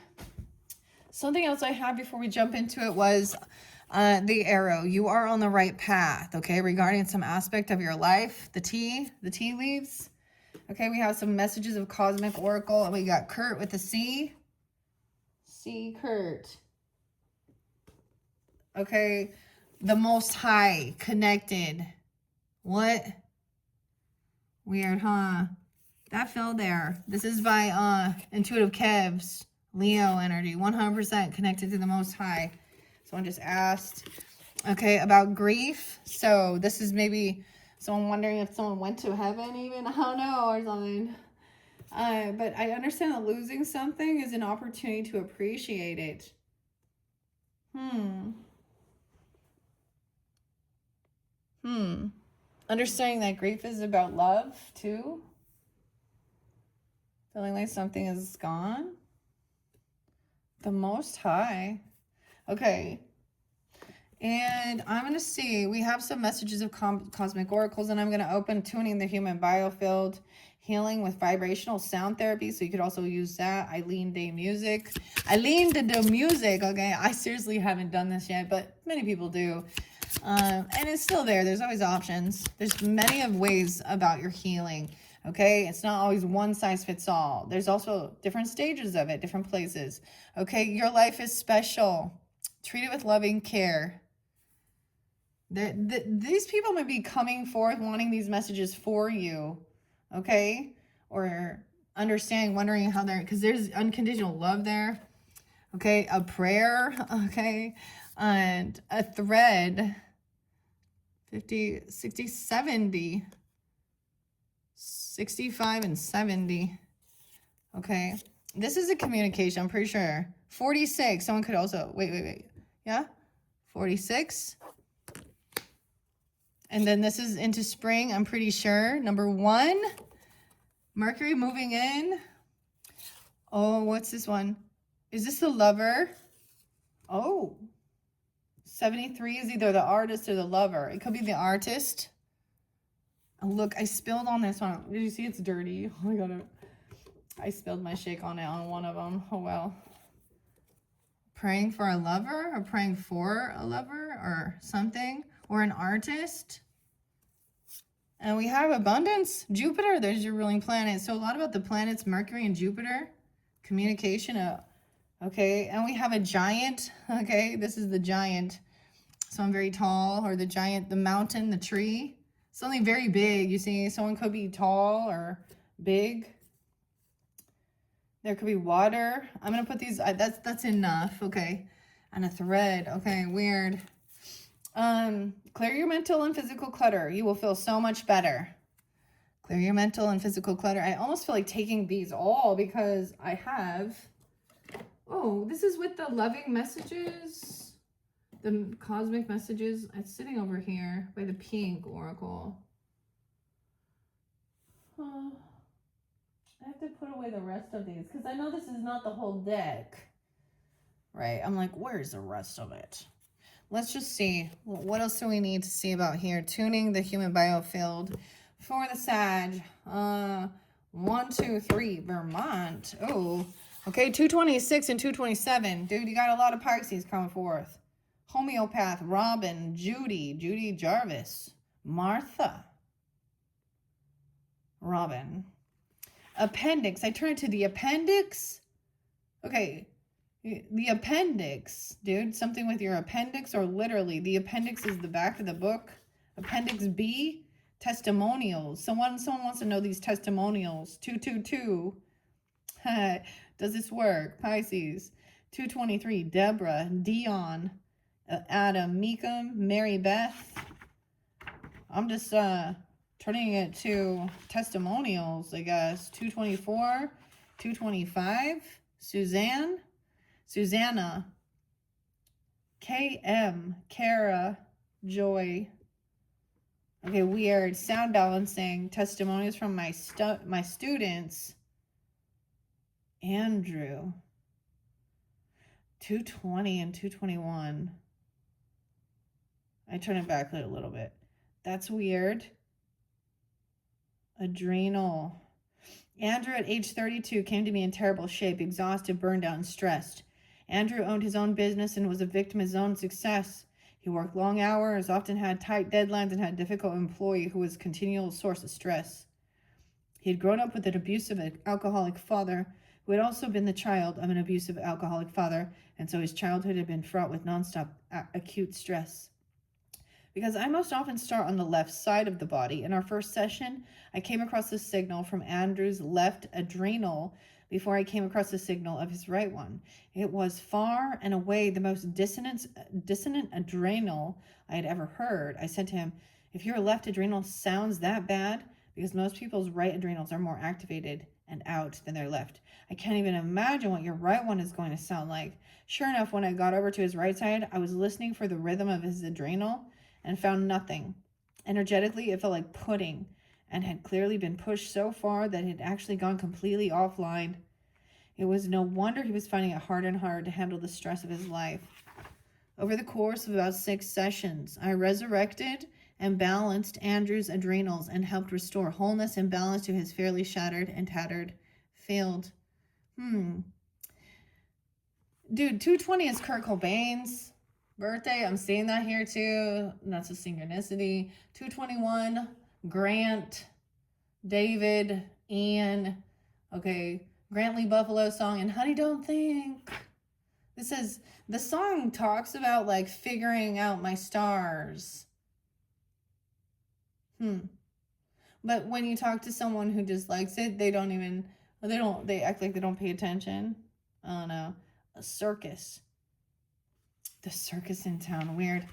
S1: something else I had before we jump into it was the arrow. You are on the right path, okay, regarding some aspect of your life. The tea leaves. Okay, we have some messages of Cosmic Oracle, and we got Kurt with the C. C, Kurt. Okay, the Most High, connected. What? Weird, huh? That fell there. This is by Intuitive Kevs, Leo energy, 100% connected to the Most High. Someone just asked, okay, about grief. So this is maybe someone wondering if someone went to heaven even, I don't know, or something. But I understand that losing something is an opportunity to appreciate it. Understanding that grief is about love too. Feeling like something is gone. The Most High. Okay. And I'm going to see. We have some messages of Cosmic Oracles. And I'm going to open Tuning the Human Biofield. Healing with Vibrational Sound Therapy. So you could also use that. Eileen Day Music. Eileen did the music. Okay. I seriously haven't done this yet. But many people do. And it's still there. There's always options. There's many of ways about your healing. Okay, it's not always one size fits all. There's also different stages of it, different places. Okay, your life is special. Treat it with loving care. These people might be coming forth wanting these messages for you. Okay, or understanding, wondering how they're, because there's unconditional love there. Okay, a prayer. Okay, and a thread. 50, 60, 70. 65 and 70. Okay. This is a communication, I'm pretty sure. 46. Someone could also, wait. Yeah? 46. And then this is into spring, I'm pretty sure. Number 1. Mercury moving in. Oh, what's this one? Is this the Lover? Oh. 73 is either the artist or the lover. It could be the artist. Oh, look, I spilled on this one. Did you see it's dirty? Oh my god. I spilled my shake on it on one of them. Oh well. Praying for a lover or praying for a lover or something. Or an artist. And we have abundance. Jupiter, there's your ruling planet. So a lot about the planets, Mercury and Jupiter. Communication. Okay. And we have a giant. Okay. This is the giant. Someone very tall, or the giant, the mountain, the tree. Something very big, you see. Someone could be tall or big. There could be water. I'm going to put these, that's enough, okay. And a thread, okay, weird. Clear your mental and physical clutter. You will feel so much better. Clear your mental and physical clutter. I almost feel like taking these all because I have, oh, this is with the loving messages. The cosmic messages. It's sitting over here by the pink oracle. I have to put away the rest of these because I know this is not the whole deck. Right? I'm like, where's the rest of it? Let's just see. What else do we need to see about here? Tuning the human biofield for the Sag. 1, 2, 3. Vermont. Oh, okay. 226 and 227. Dude, you got a lot of Pisces coming forth. Homeopath, Robin, Judy Jarvis, Martha, Robin. appendix. I turn it to the appendix. Okay. The appendix, dude. Something with your appendix, or literally the appendix is the back of the book. Appendix B, testimonials. Someone wants to know these testimonials. 222. Does this work? Pisces. 223. Deborah, Dion, Adam, Meekum, Mary Beth. I'm just turning it to testimonials, I guess. 224, 225. Susanna, KM, Kara, Joy. Okay, weird. Sound balancing. Testimonials from my students. Andrew. 220 and 221. I turn it back a little bit. That's weird. Adrenal. Andrew at age 32 came to me in terrible shape, exhausted, burned out, and stressed. Andrew owned his own business and was a victim of his own success. He worked long hours, often had tight deadlines, and had a difficult employee who was a continual source of stress. He had grown up with an abusive alcoholic father who had also been the child of an abusive alcoholic father, and so his childhood had been fraught with nonstop acute stress. Because I most often start on the left side of the body, in our first session, I came across a signal from Andrew's left adrenal before I came across the signal of his right one. It was far and away the most dissonant adrenal I had ever heard. I said to him, if your left adrenal sounds that bad, because most people's right adrenals are more activated and out than their left, I can't even imagine what your right one is going to sound like. Sure enough, when I got over to his right side, I was listening for the rhythm of his adrenal and found nothing. Energetically, it felt like pudding and had clearly been pushed so far that it had actually gone completely offline. It was no wonder he was finding it hard and hard to handle the stress of his life. Over the course of about 6 sessions, I resurrected and balanced Andrew's adrenals and helped restore wholeness and balance to his fairly shattered and tattered field. Dude, 220 is Kurt Cobain's birthday. I'm seeing that here too. That's a synchronicity. 221, Grant, David, Ian. Okay, Grant Lee Buffalo song, and Honey Don't Think. This is, the song talks about like figuring out my stars. But when you talk to someone who dislikes it, they act like they don't pay attention. I don't know. A circus. The circus in town. Weird.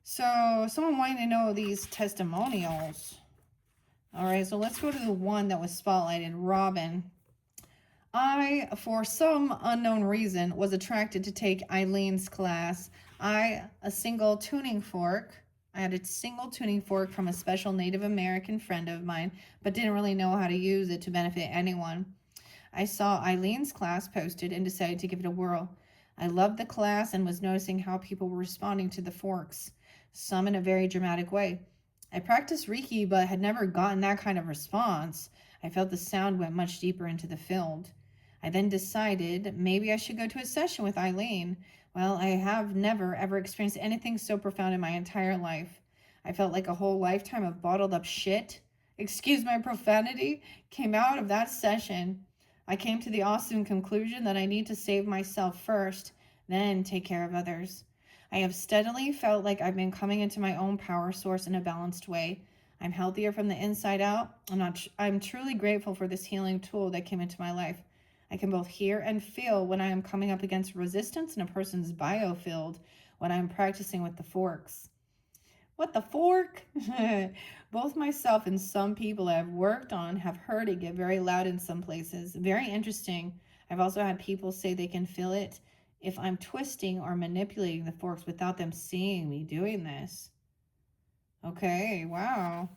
S1: So, someone wanting to know these testimonials. All right, so let's go to the one that was spotlighted. Robin. I, for some unknown reason, was attracted to take Eileen's class. I had a single tuning fork from a special Native American friend of mine, but didn't really know how to use it to benefit anyone. I saw Eileen's class posted and decided to give it a whirl. I loved the class and was noticing how people were responding to the forks, some in a very dramatic way. I practiced Reiki, but had never gotten that kind of response. I felt the sound went much deeper into the field. I then decided maybe I should go to a session with Eileen. Well, I have never, ever experienced anything so profound in my entire life. I felt like a whole lifetime of bottled up shit, excuse my profanity, came out of that session. I came to the awesome conclusion that I need to save myself first, then take care of others. I have steadily felt like I've been coming into my own power source in a balanced way. I'm healthier from the inside out. I'm truly grateful for this healing tool that came into my life. I can both hear and feel when I am coming up against resistance in a person's biofield when I'm practicing with the forks. What the fork? Both myself and some people I've worked on have heard it get very loud in some places. Very interesting. I've also had people say they can feel it if I'm twisting or manipulating the forks without them seeing me doing this. Okay, wow.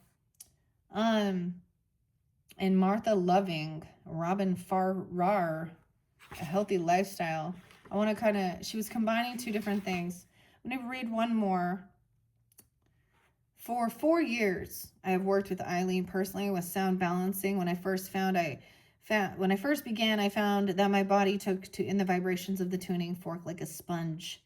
S1: And Martha Loving, Robin Farrar, A Healthy Lifestyle. I want to she was combining 2 different things. I'm going to read one more. For 4 years, I have worked with Eileen personally with sound balancing. When I first began, I found that my body took to in the vibrations of the tuning fork like a sponge.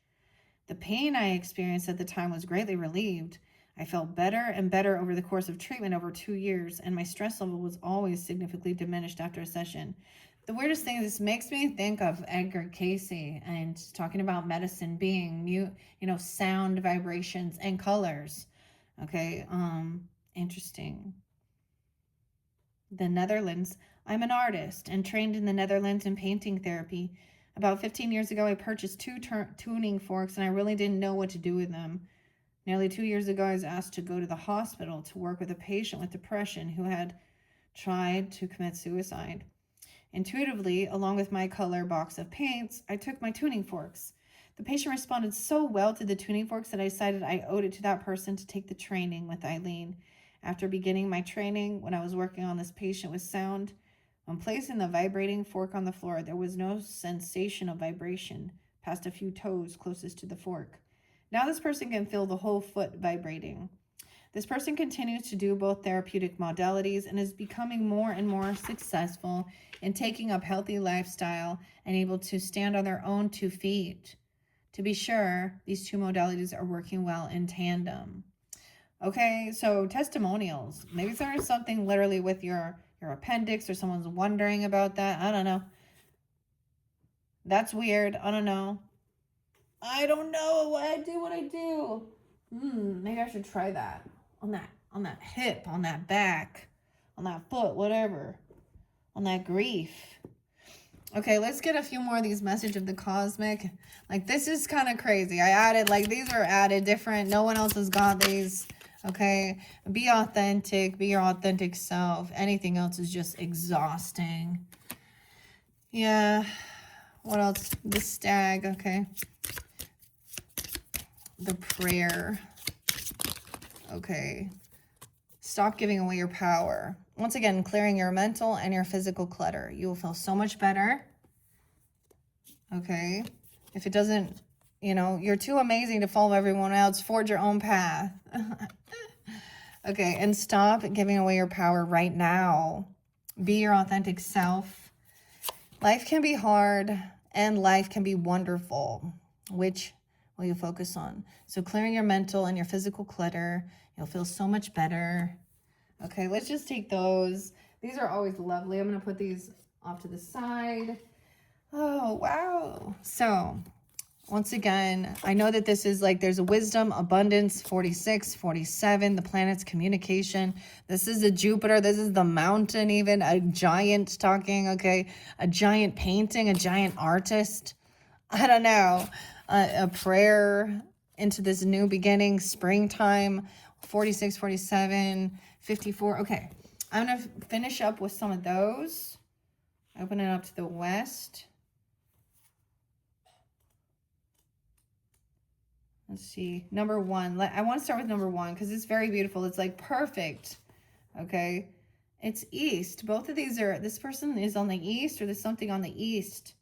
S1: The pain I experienced at the time was greatly relieved. I felt better and better over the course of treatment over 2 years, and my stress level was always significantly diminished after a session. The weirdest thing is this makes me think of Edgar Cayce and talking about medicine being mute, sound, vibrations, and colors. Okay, interesting. The Netherlands. I'm an artist and trained in the Netherlands in painting therapy. About 15 years ago, I purchased two tuning forks, and I really didn't know what to do with them. Nearly 2 years ago, I was asked to go to the hospital to work with a patient with depression who had tried to commit suicide. Intuitively, along with my color box of paints, I took my tuning forks. The patient responded so well to the tuning forks that I decided I owed it to that person to take the training with Eileen. After beginning my training, when I was working on this patient with sound, when placing the vibrating fork on the floor, there was no sensation of vibration past a few toes closest to the fork. Now this person can feel the whole foot vibrating. This person continues to do both therapeutic modalities and is becoming more and more successful in taking up healthy lifestyle and able to stand on their own 2 feet. To be sure, these 2 modalities are working well in tandem. Okay, so testimonials. Maybe there's something literally with your appendix or someone's wondering about that. I don't know. That's weird. I don't know. I don't know what I do. Maybe I should try that. On that hip, on that back, on that foot, whatever. On that grief. Okay, let's get a few more of these message of the cosmic. Like, this is kind of crazy. I added, these are added different. No one else has got these. Okay, be authentic. Be your authentic self. Anything else is just exhausting. Yeah. What else? The stag. Okay. The prayer. Okay. Stop giving away your power. Once again, clearing your mental and your physical clutter. You will feel so much better. Okay. If it doesn't, you're too amazing to follow everyone else. Forge your own path. Okay. And stop giving away your power right now. Be your authentic self. Life can be hard and life can be wonderful. Which will you focus on? So clearing your mental and your physical clutter. You'll feel so much better. Okay, let's just take those. These are always lovely. I'm going to put these off to the side. Oh, wow. So, once again, I know that this is there's a wisdom, abundance, 46, 47, the planet's communication. This is a Jupiter. This is the mountain even, a giant talking, okay? A giant painting, a giant artist. I don't know. A prayer into this new beginning, springtime, 46, 47, 54. Okay, I'm going to finish up with some of those. Open it up to the west. Let's see. Number 1. I want to start with number 1 because it's very beautiful. It's perfect. Okay. It's east. Both of these are, this person is on the east or there's something on the east.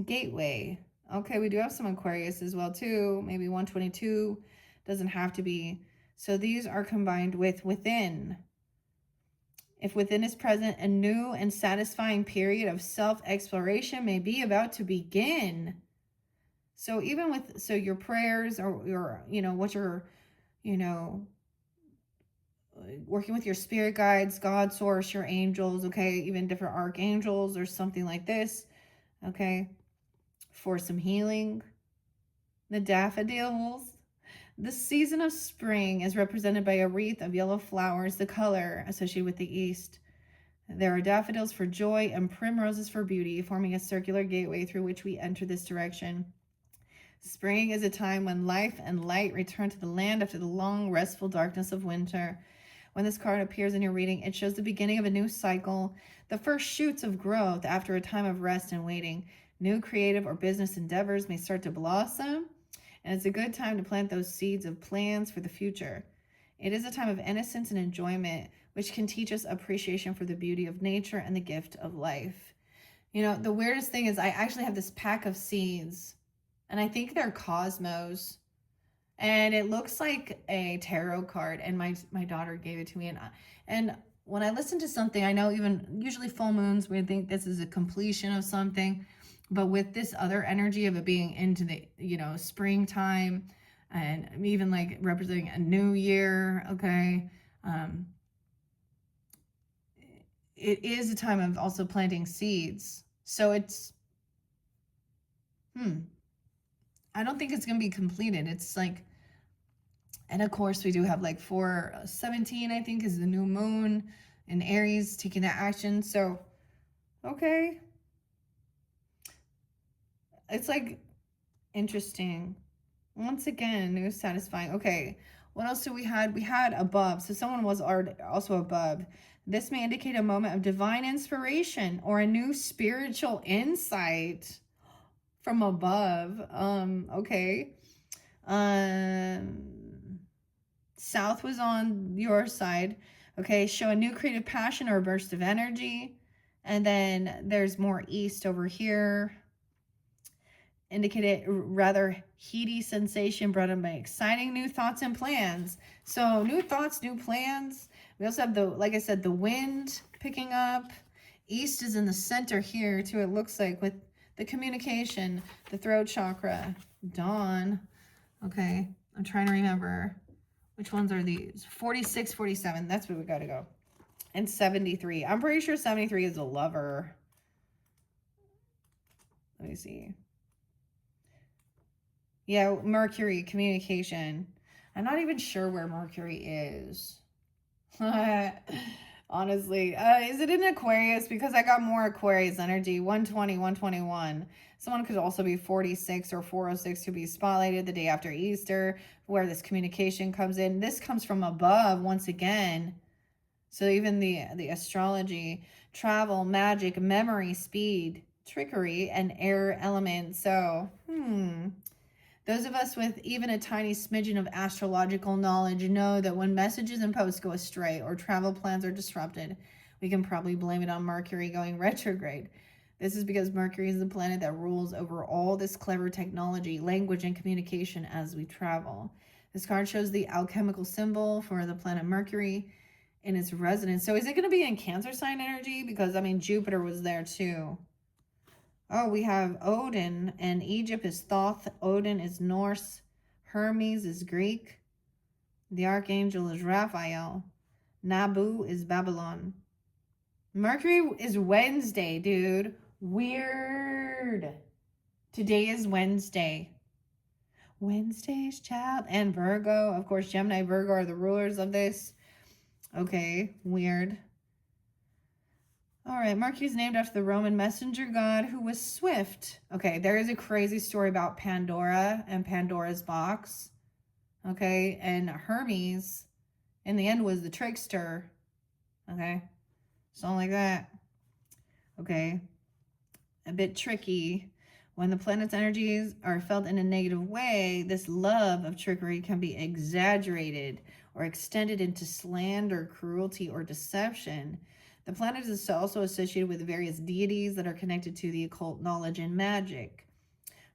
S1: Gateway. Okay, we do have some Aquarius as well too. Maybe 122. Doesn't have to be. So these are combined with within. If within is present, a new and satisfying period of self-exploration may be about to begin. So even with, your prayers or your, what you're, working with your spirit guides, God, source, your angels, okay, even different archangels or something like this, okay, for some healing. The daffodils. The season of spring is represented by a wreath of yellow flowers, the color associated with the east. There are daffodils for joy and primroses for beauty, forming a circular gateway through which we enter this direction. Spring is a time when life and light return to the land after the long, restful darkness of winter. When this card appears in your reading, it shows the beginning of a new cycle, the first shoots of growth after a time of rest and waiting. New creative or business endeavors may start to blossom, and it's a good time to plant those seeds of plans for the future. It is a time of innocence and enjoyment, which can teach us appreciation for the beauty of nature and the gift of life. The weirdest thing is I actually have this pack of seeds, and I think they're cosmos, and it looks like a tarot card, and my daughter gave it to me, and when I listen to something, I know usually full moons, we think this is a completion of something. But with this other energy of it being into the, springtime, and even like representing a new year. Okay. It is a time of also planting seeds. So it's, I don't think it's going to be completed. It's like, and of course we do have like 4/17, I think, is the new moon in Aries taking that action. So, okay. It's like interesting. Once again, new satisfying. Okay. What else do we had? We had above. So someone was also above. This may indicate a moment of divine inspiration or a new spiritual insight from above. Okay. South was on your side. Okay, show a new creative passion or a burst of energy. And then there's more east over here. Indicated rather heady sensation brought on by exciting new thoughts and plans. So new thoughts, new plans. We also have the, like I said, the wind picking up. East is in the center here too, it looks like, with the communication, the throat chakra, dawn. Okay, I'm trying to remember. Which ones are these? 46, 47. That's where we got to go. And 73. I'm pretty sure 73 is a lover. Let me see. Yeah, Mercury, communication. I'm not even sure where Mercury is. Honestly. Is it in Aquarius? Because I got more Aquarius energy. 120, 121. Someone could also be 46 or 406 to be spotlighted the day after Easter, where this communication comes in. This comes from above once again. So even the astrology, travel, magic, memory, speed, trickery, and air element. So, those of us with even a tiny smidgen of astrological knowledge know that when messages and posts go astray or travel plans are disrupted, we can probably blame it on Mercury going retrograde. This is because Mercury is the planet that rules over all this clever technology, language, and communication as we travel. This card shows the alchemical symbol for the planet Mercury in its resonance. So is it going to be in Cancer sign energy? Because, I mean, Jupiter was there too. Oh, we have Odin, and Egypt is Thoth. Odin is Norse. Hermes is Greek. The archangel is Raphael. Nabu is Babylon. Mercury is Wednesday, dude. Weird. Today is Wednesday. Wednesday's child. And Virgo. Of course, Gemini, Virgo are the rulers of this. Okay, weird. All right, Mercury is named after the Roman messenger god who was swift. Okay, there is a crazy story about Pandora and Pandora's box. Okay, and Hermes, in the end, was the trickster. Okay, something like that. Okay, a bit tricky. When the planet's energies are felt in a negative way, this love of trickery can be exaggerated or extended into slander, cruelty, or deception. The planet is also associated with various deities that are connected to the occult knowledge and magic.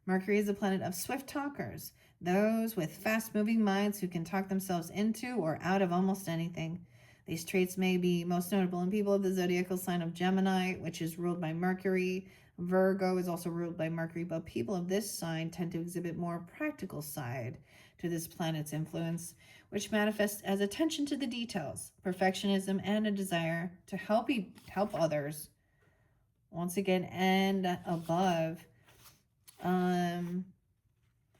S1: Mercury is a planet of swift talkers, those with fast-moving minds who can talk themselves into or out of almost anything. These traits may be most notable in people of the zodiacal sign of Gemini, which is ruled by Mercury. Virgo is also ruled by Mercury, but people of this sign tend to exhibit more practical side to this planet's influence, which manifests as attention to the details, perfectionism, and a desire to help others. Once again, and above.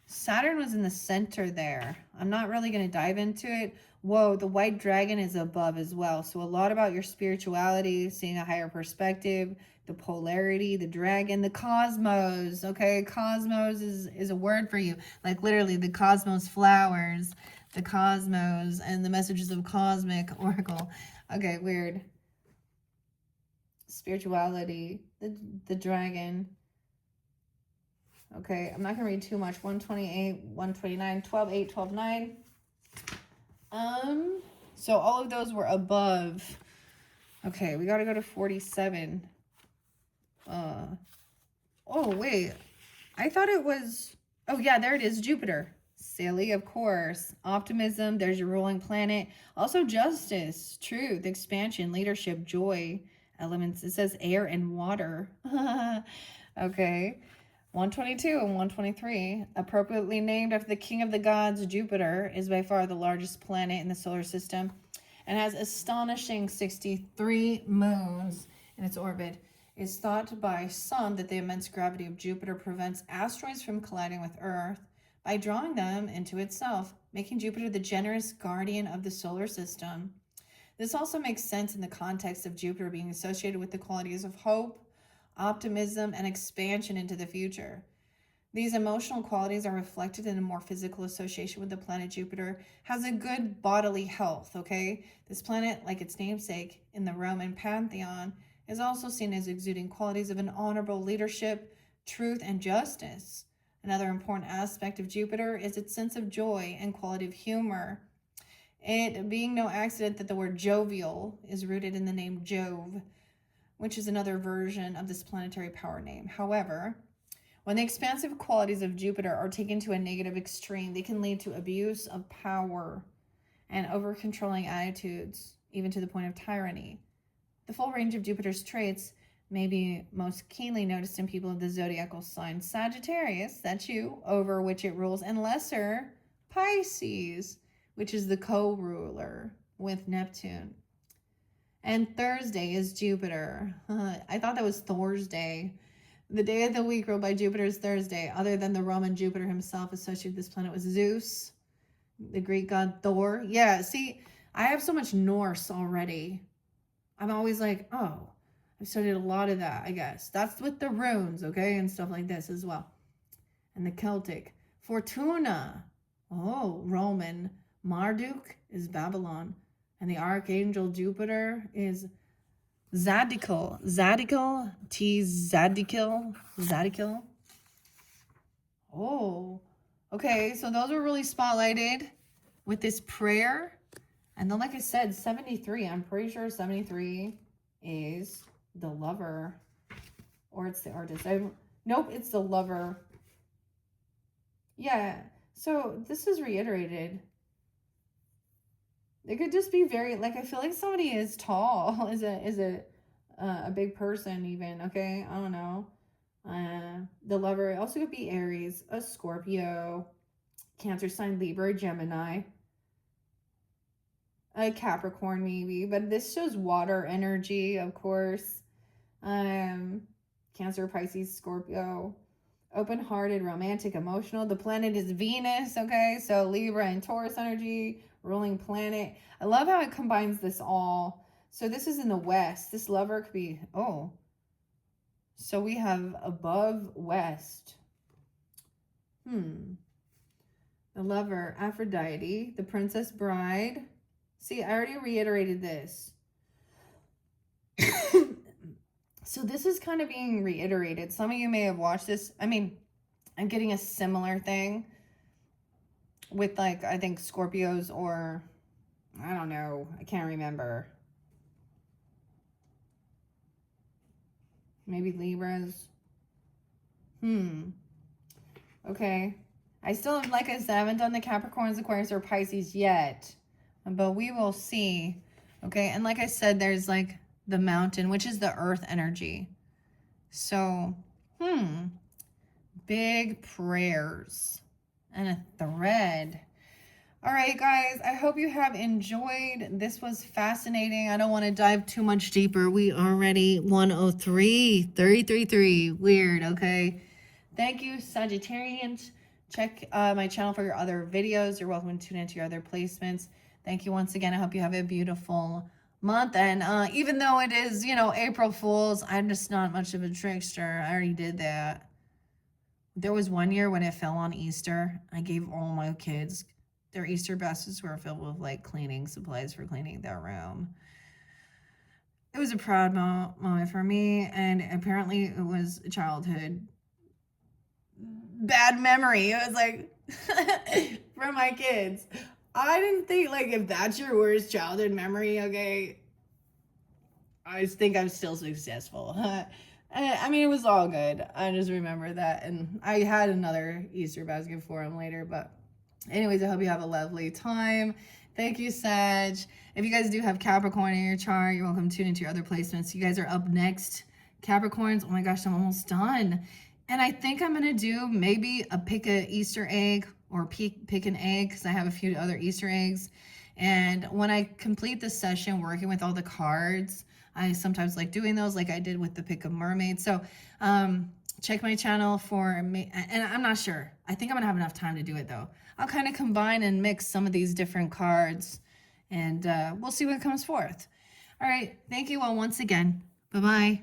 S1: Saturn was in the center there. I'm not really going to dive into it. Whoa, the white dragon is above as well. So a lot about your spirituality, seeing a higher perspective, the polarity, the dragon, the cosmos. Okay, cosmos is a word for you. Like literally the cosmos flowers, the cosmos, and the messages of cosmic oracle. Okay, weird. Spirituality, the dragon. Okay, I'm not going to read too much. 128, 129, 12:8, 12:9. So all of those were above. Okay, we got to go to 47. Oh, wait. I thought it was... Oh, yeah, there it is. Jupiter. Silly, of course. Optimism. There's your ruling planet. Also justice, truth, expansion, leadership, joy, elements. It says air and water. Okay. 122 and 123, appropriately named after the king of the gods, Jupiter, is by far the largest planet in the solar system and has astonishing 63 moons in its orbit. It is thought by some that the immense gravity of Jupiter prevents asteroids from colliding with Earth by drawing them into itself, making Jupiter the generous guardian of the solar system. This also makes sense in the context of Jupiter being associated with the qualities of hope, optimism, and expansion into the future. These emotional qualities are reflected in a more physical association with the planet. Jupiter has a good bodily health, okay? This planet, like its namesake in the Roman pantheon, is also seen as exuding qualities of an honorable leadership, truth, and justice. Another important aspect of Jupiter is its sense of joy and quality of humor. It being no accident that the word jovial is rooted in the name Jove, which is another version of this planetary power name. However, when the expansive qualities of Jupiter are taken to a negative extreme, they can lead to abuse of power and over-controlling attitudes, even to the point of tyranny. The full range of Jupiter's traits may be most keenly noticed in people of the zodiacal sign Sagittarius, that's you, over which it rules, and lesser Pisces, which is the co-ruler with Neptune. And Thursday is Jupiter. I thought that was Thursday. The day of the week ruled by Jupiter is Thursday. Other than the Roman Jupiter himself, associated with this planet was Zeus, the Greek god Thor. Yeah, see, I have so much Norse already. I'm always like, oh, I've studied a lot of that, I guess. That's with the runes, okay, and stuff like this as well. And the Celtic. Fortuna. Oh, Roman. Marduk is Babylon. And the archangel Jupiter is Zadkiel. Zadkiel. Zadkiel. Oh, okay. So those are really spotlighted with this prayer. And then, like I said, 73. I'm pretty sure 73 is the lover. Or it's the artist. Nope, it's the lover. Yeah. So this is reiterated. It could just be very, like, I feel like somebody is tall, is a big person even, okay? I don't know. The lover, it also could be Aries, a Scorpio, Cancer sign, Libra, Gemini, a Capricorn maybe, but this shows water energy, of course. Cancer, Pisces, Scorpio, open-hearted, romantic, emotional. The planet is Venus, okay? So Libra and Taurus energy, ruling planet. I love how it combines this all. So this is in the west. This lover could be, oh. So we have above west. The lover, Aphrodite, the princess bride. See, I already reiterated this. So this is kind of being reiterated. Some of you may have watched this. I mean, I'm getting a similar thing with, like, I think Scorpios, or I don't know. I can't remember. Maybe Libras. Okay. I still, like I said, I haven't done the Capricorns, Aquarius, or Pisces yet. But we will see. Okay. And like I said, there's like the mountain, which is the earth energy. So, big prayers and a thread. All right, guys, I hope you have enjoyed. This was fascinating. I don't want to dive too much deeper. We already 103, 333. Weird, okay? Thank you, Sagittarians. Check my channel for your other videos. You're welcome to tune into your other placements. Thank you once again. I hope you have a beautiful month. And even though it is, you know, April Fool's, I'm just not much of a trickster. I already did that. There was one year when it fell on Easter. I gave all my kids their Easter baskets were filled with, like, cleaning supplies for cleaning their room. It was a proud moment for me, and apparently it was a childhood bad memory. It was like for my kids. I didn't think, like, if that's your worst childhood memory, okay, I just think I'm still successful. I mean, it was all good. I just remember that, and I had another Easter basket for him later, but anyways, I hope you have a lovely time. Thank you, Sag. If you guys do have Capricorn in your chart, you're welcome to tune into your other placements. You guys are up next. Capricorns, oh my gosh, I'm almost done. And I think I'm gonna do maybe a pick a Easter egg or pick an egg, because I have a few other Easter eggs. And when I complete the session working with all the cards, I sometimes like doing those like I did with the pick a mermaid. So check my channel for me. And I'm not sure. I think I'm gonna have enough time to do it though. I'll kind of combine and mix some of these different cards, and we'll see what comes forth. All right. Thank you all once again. Bye-bye.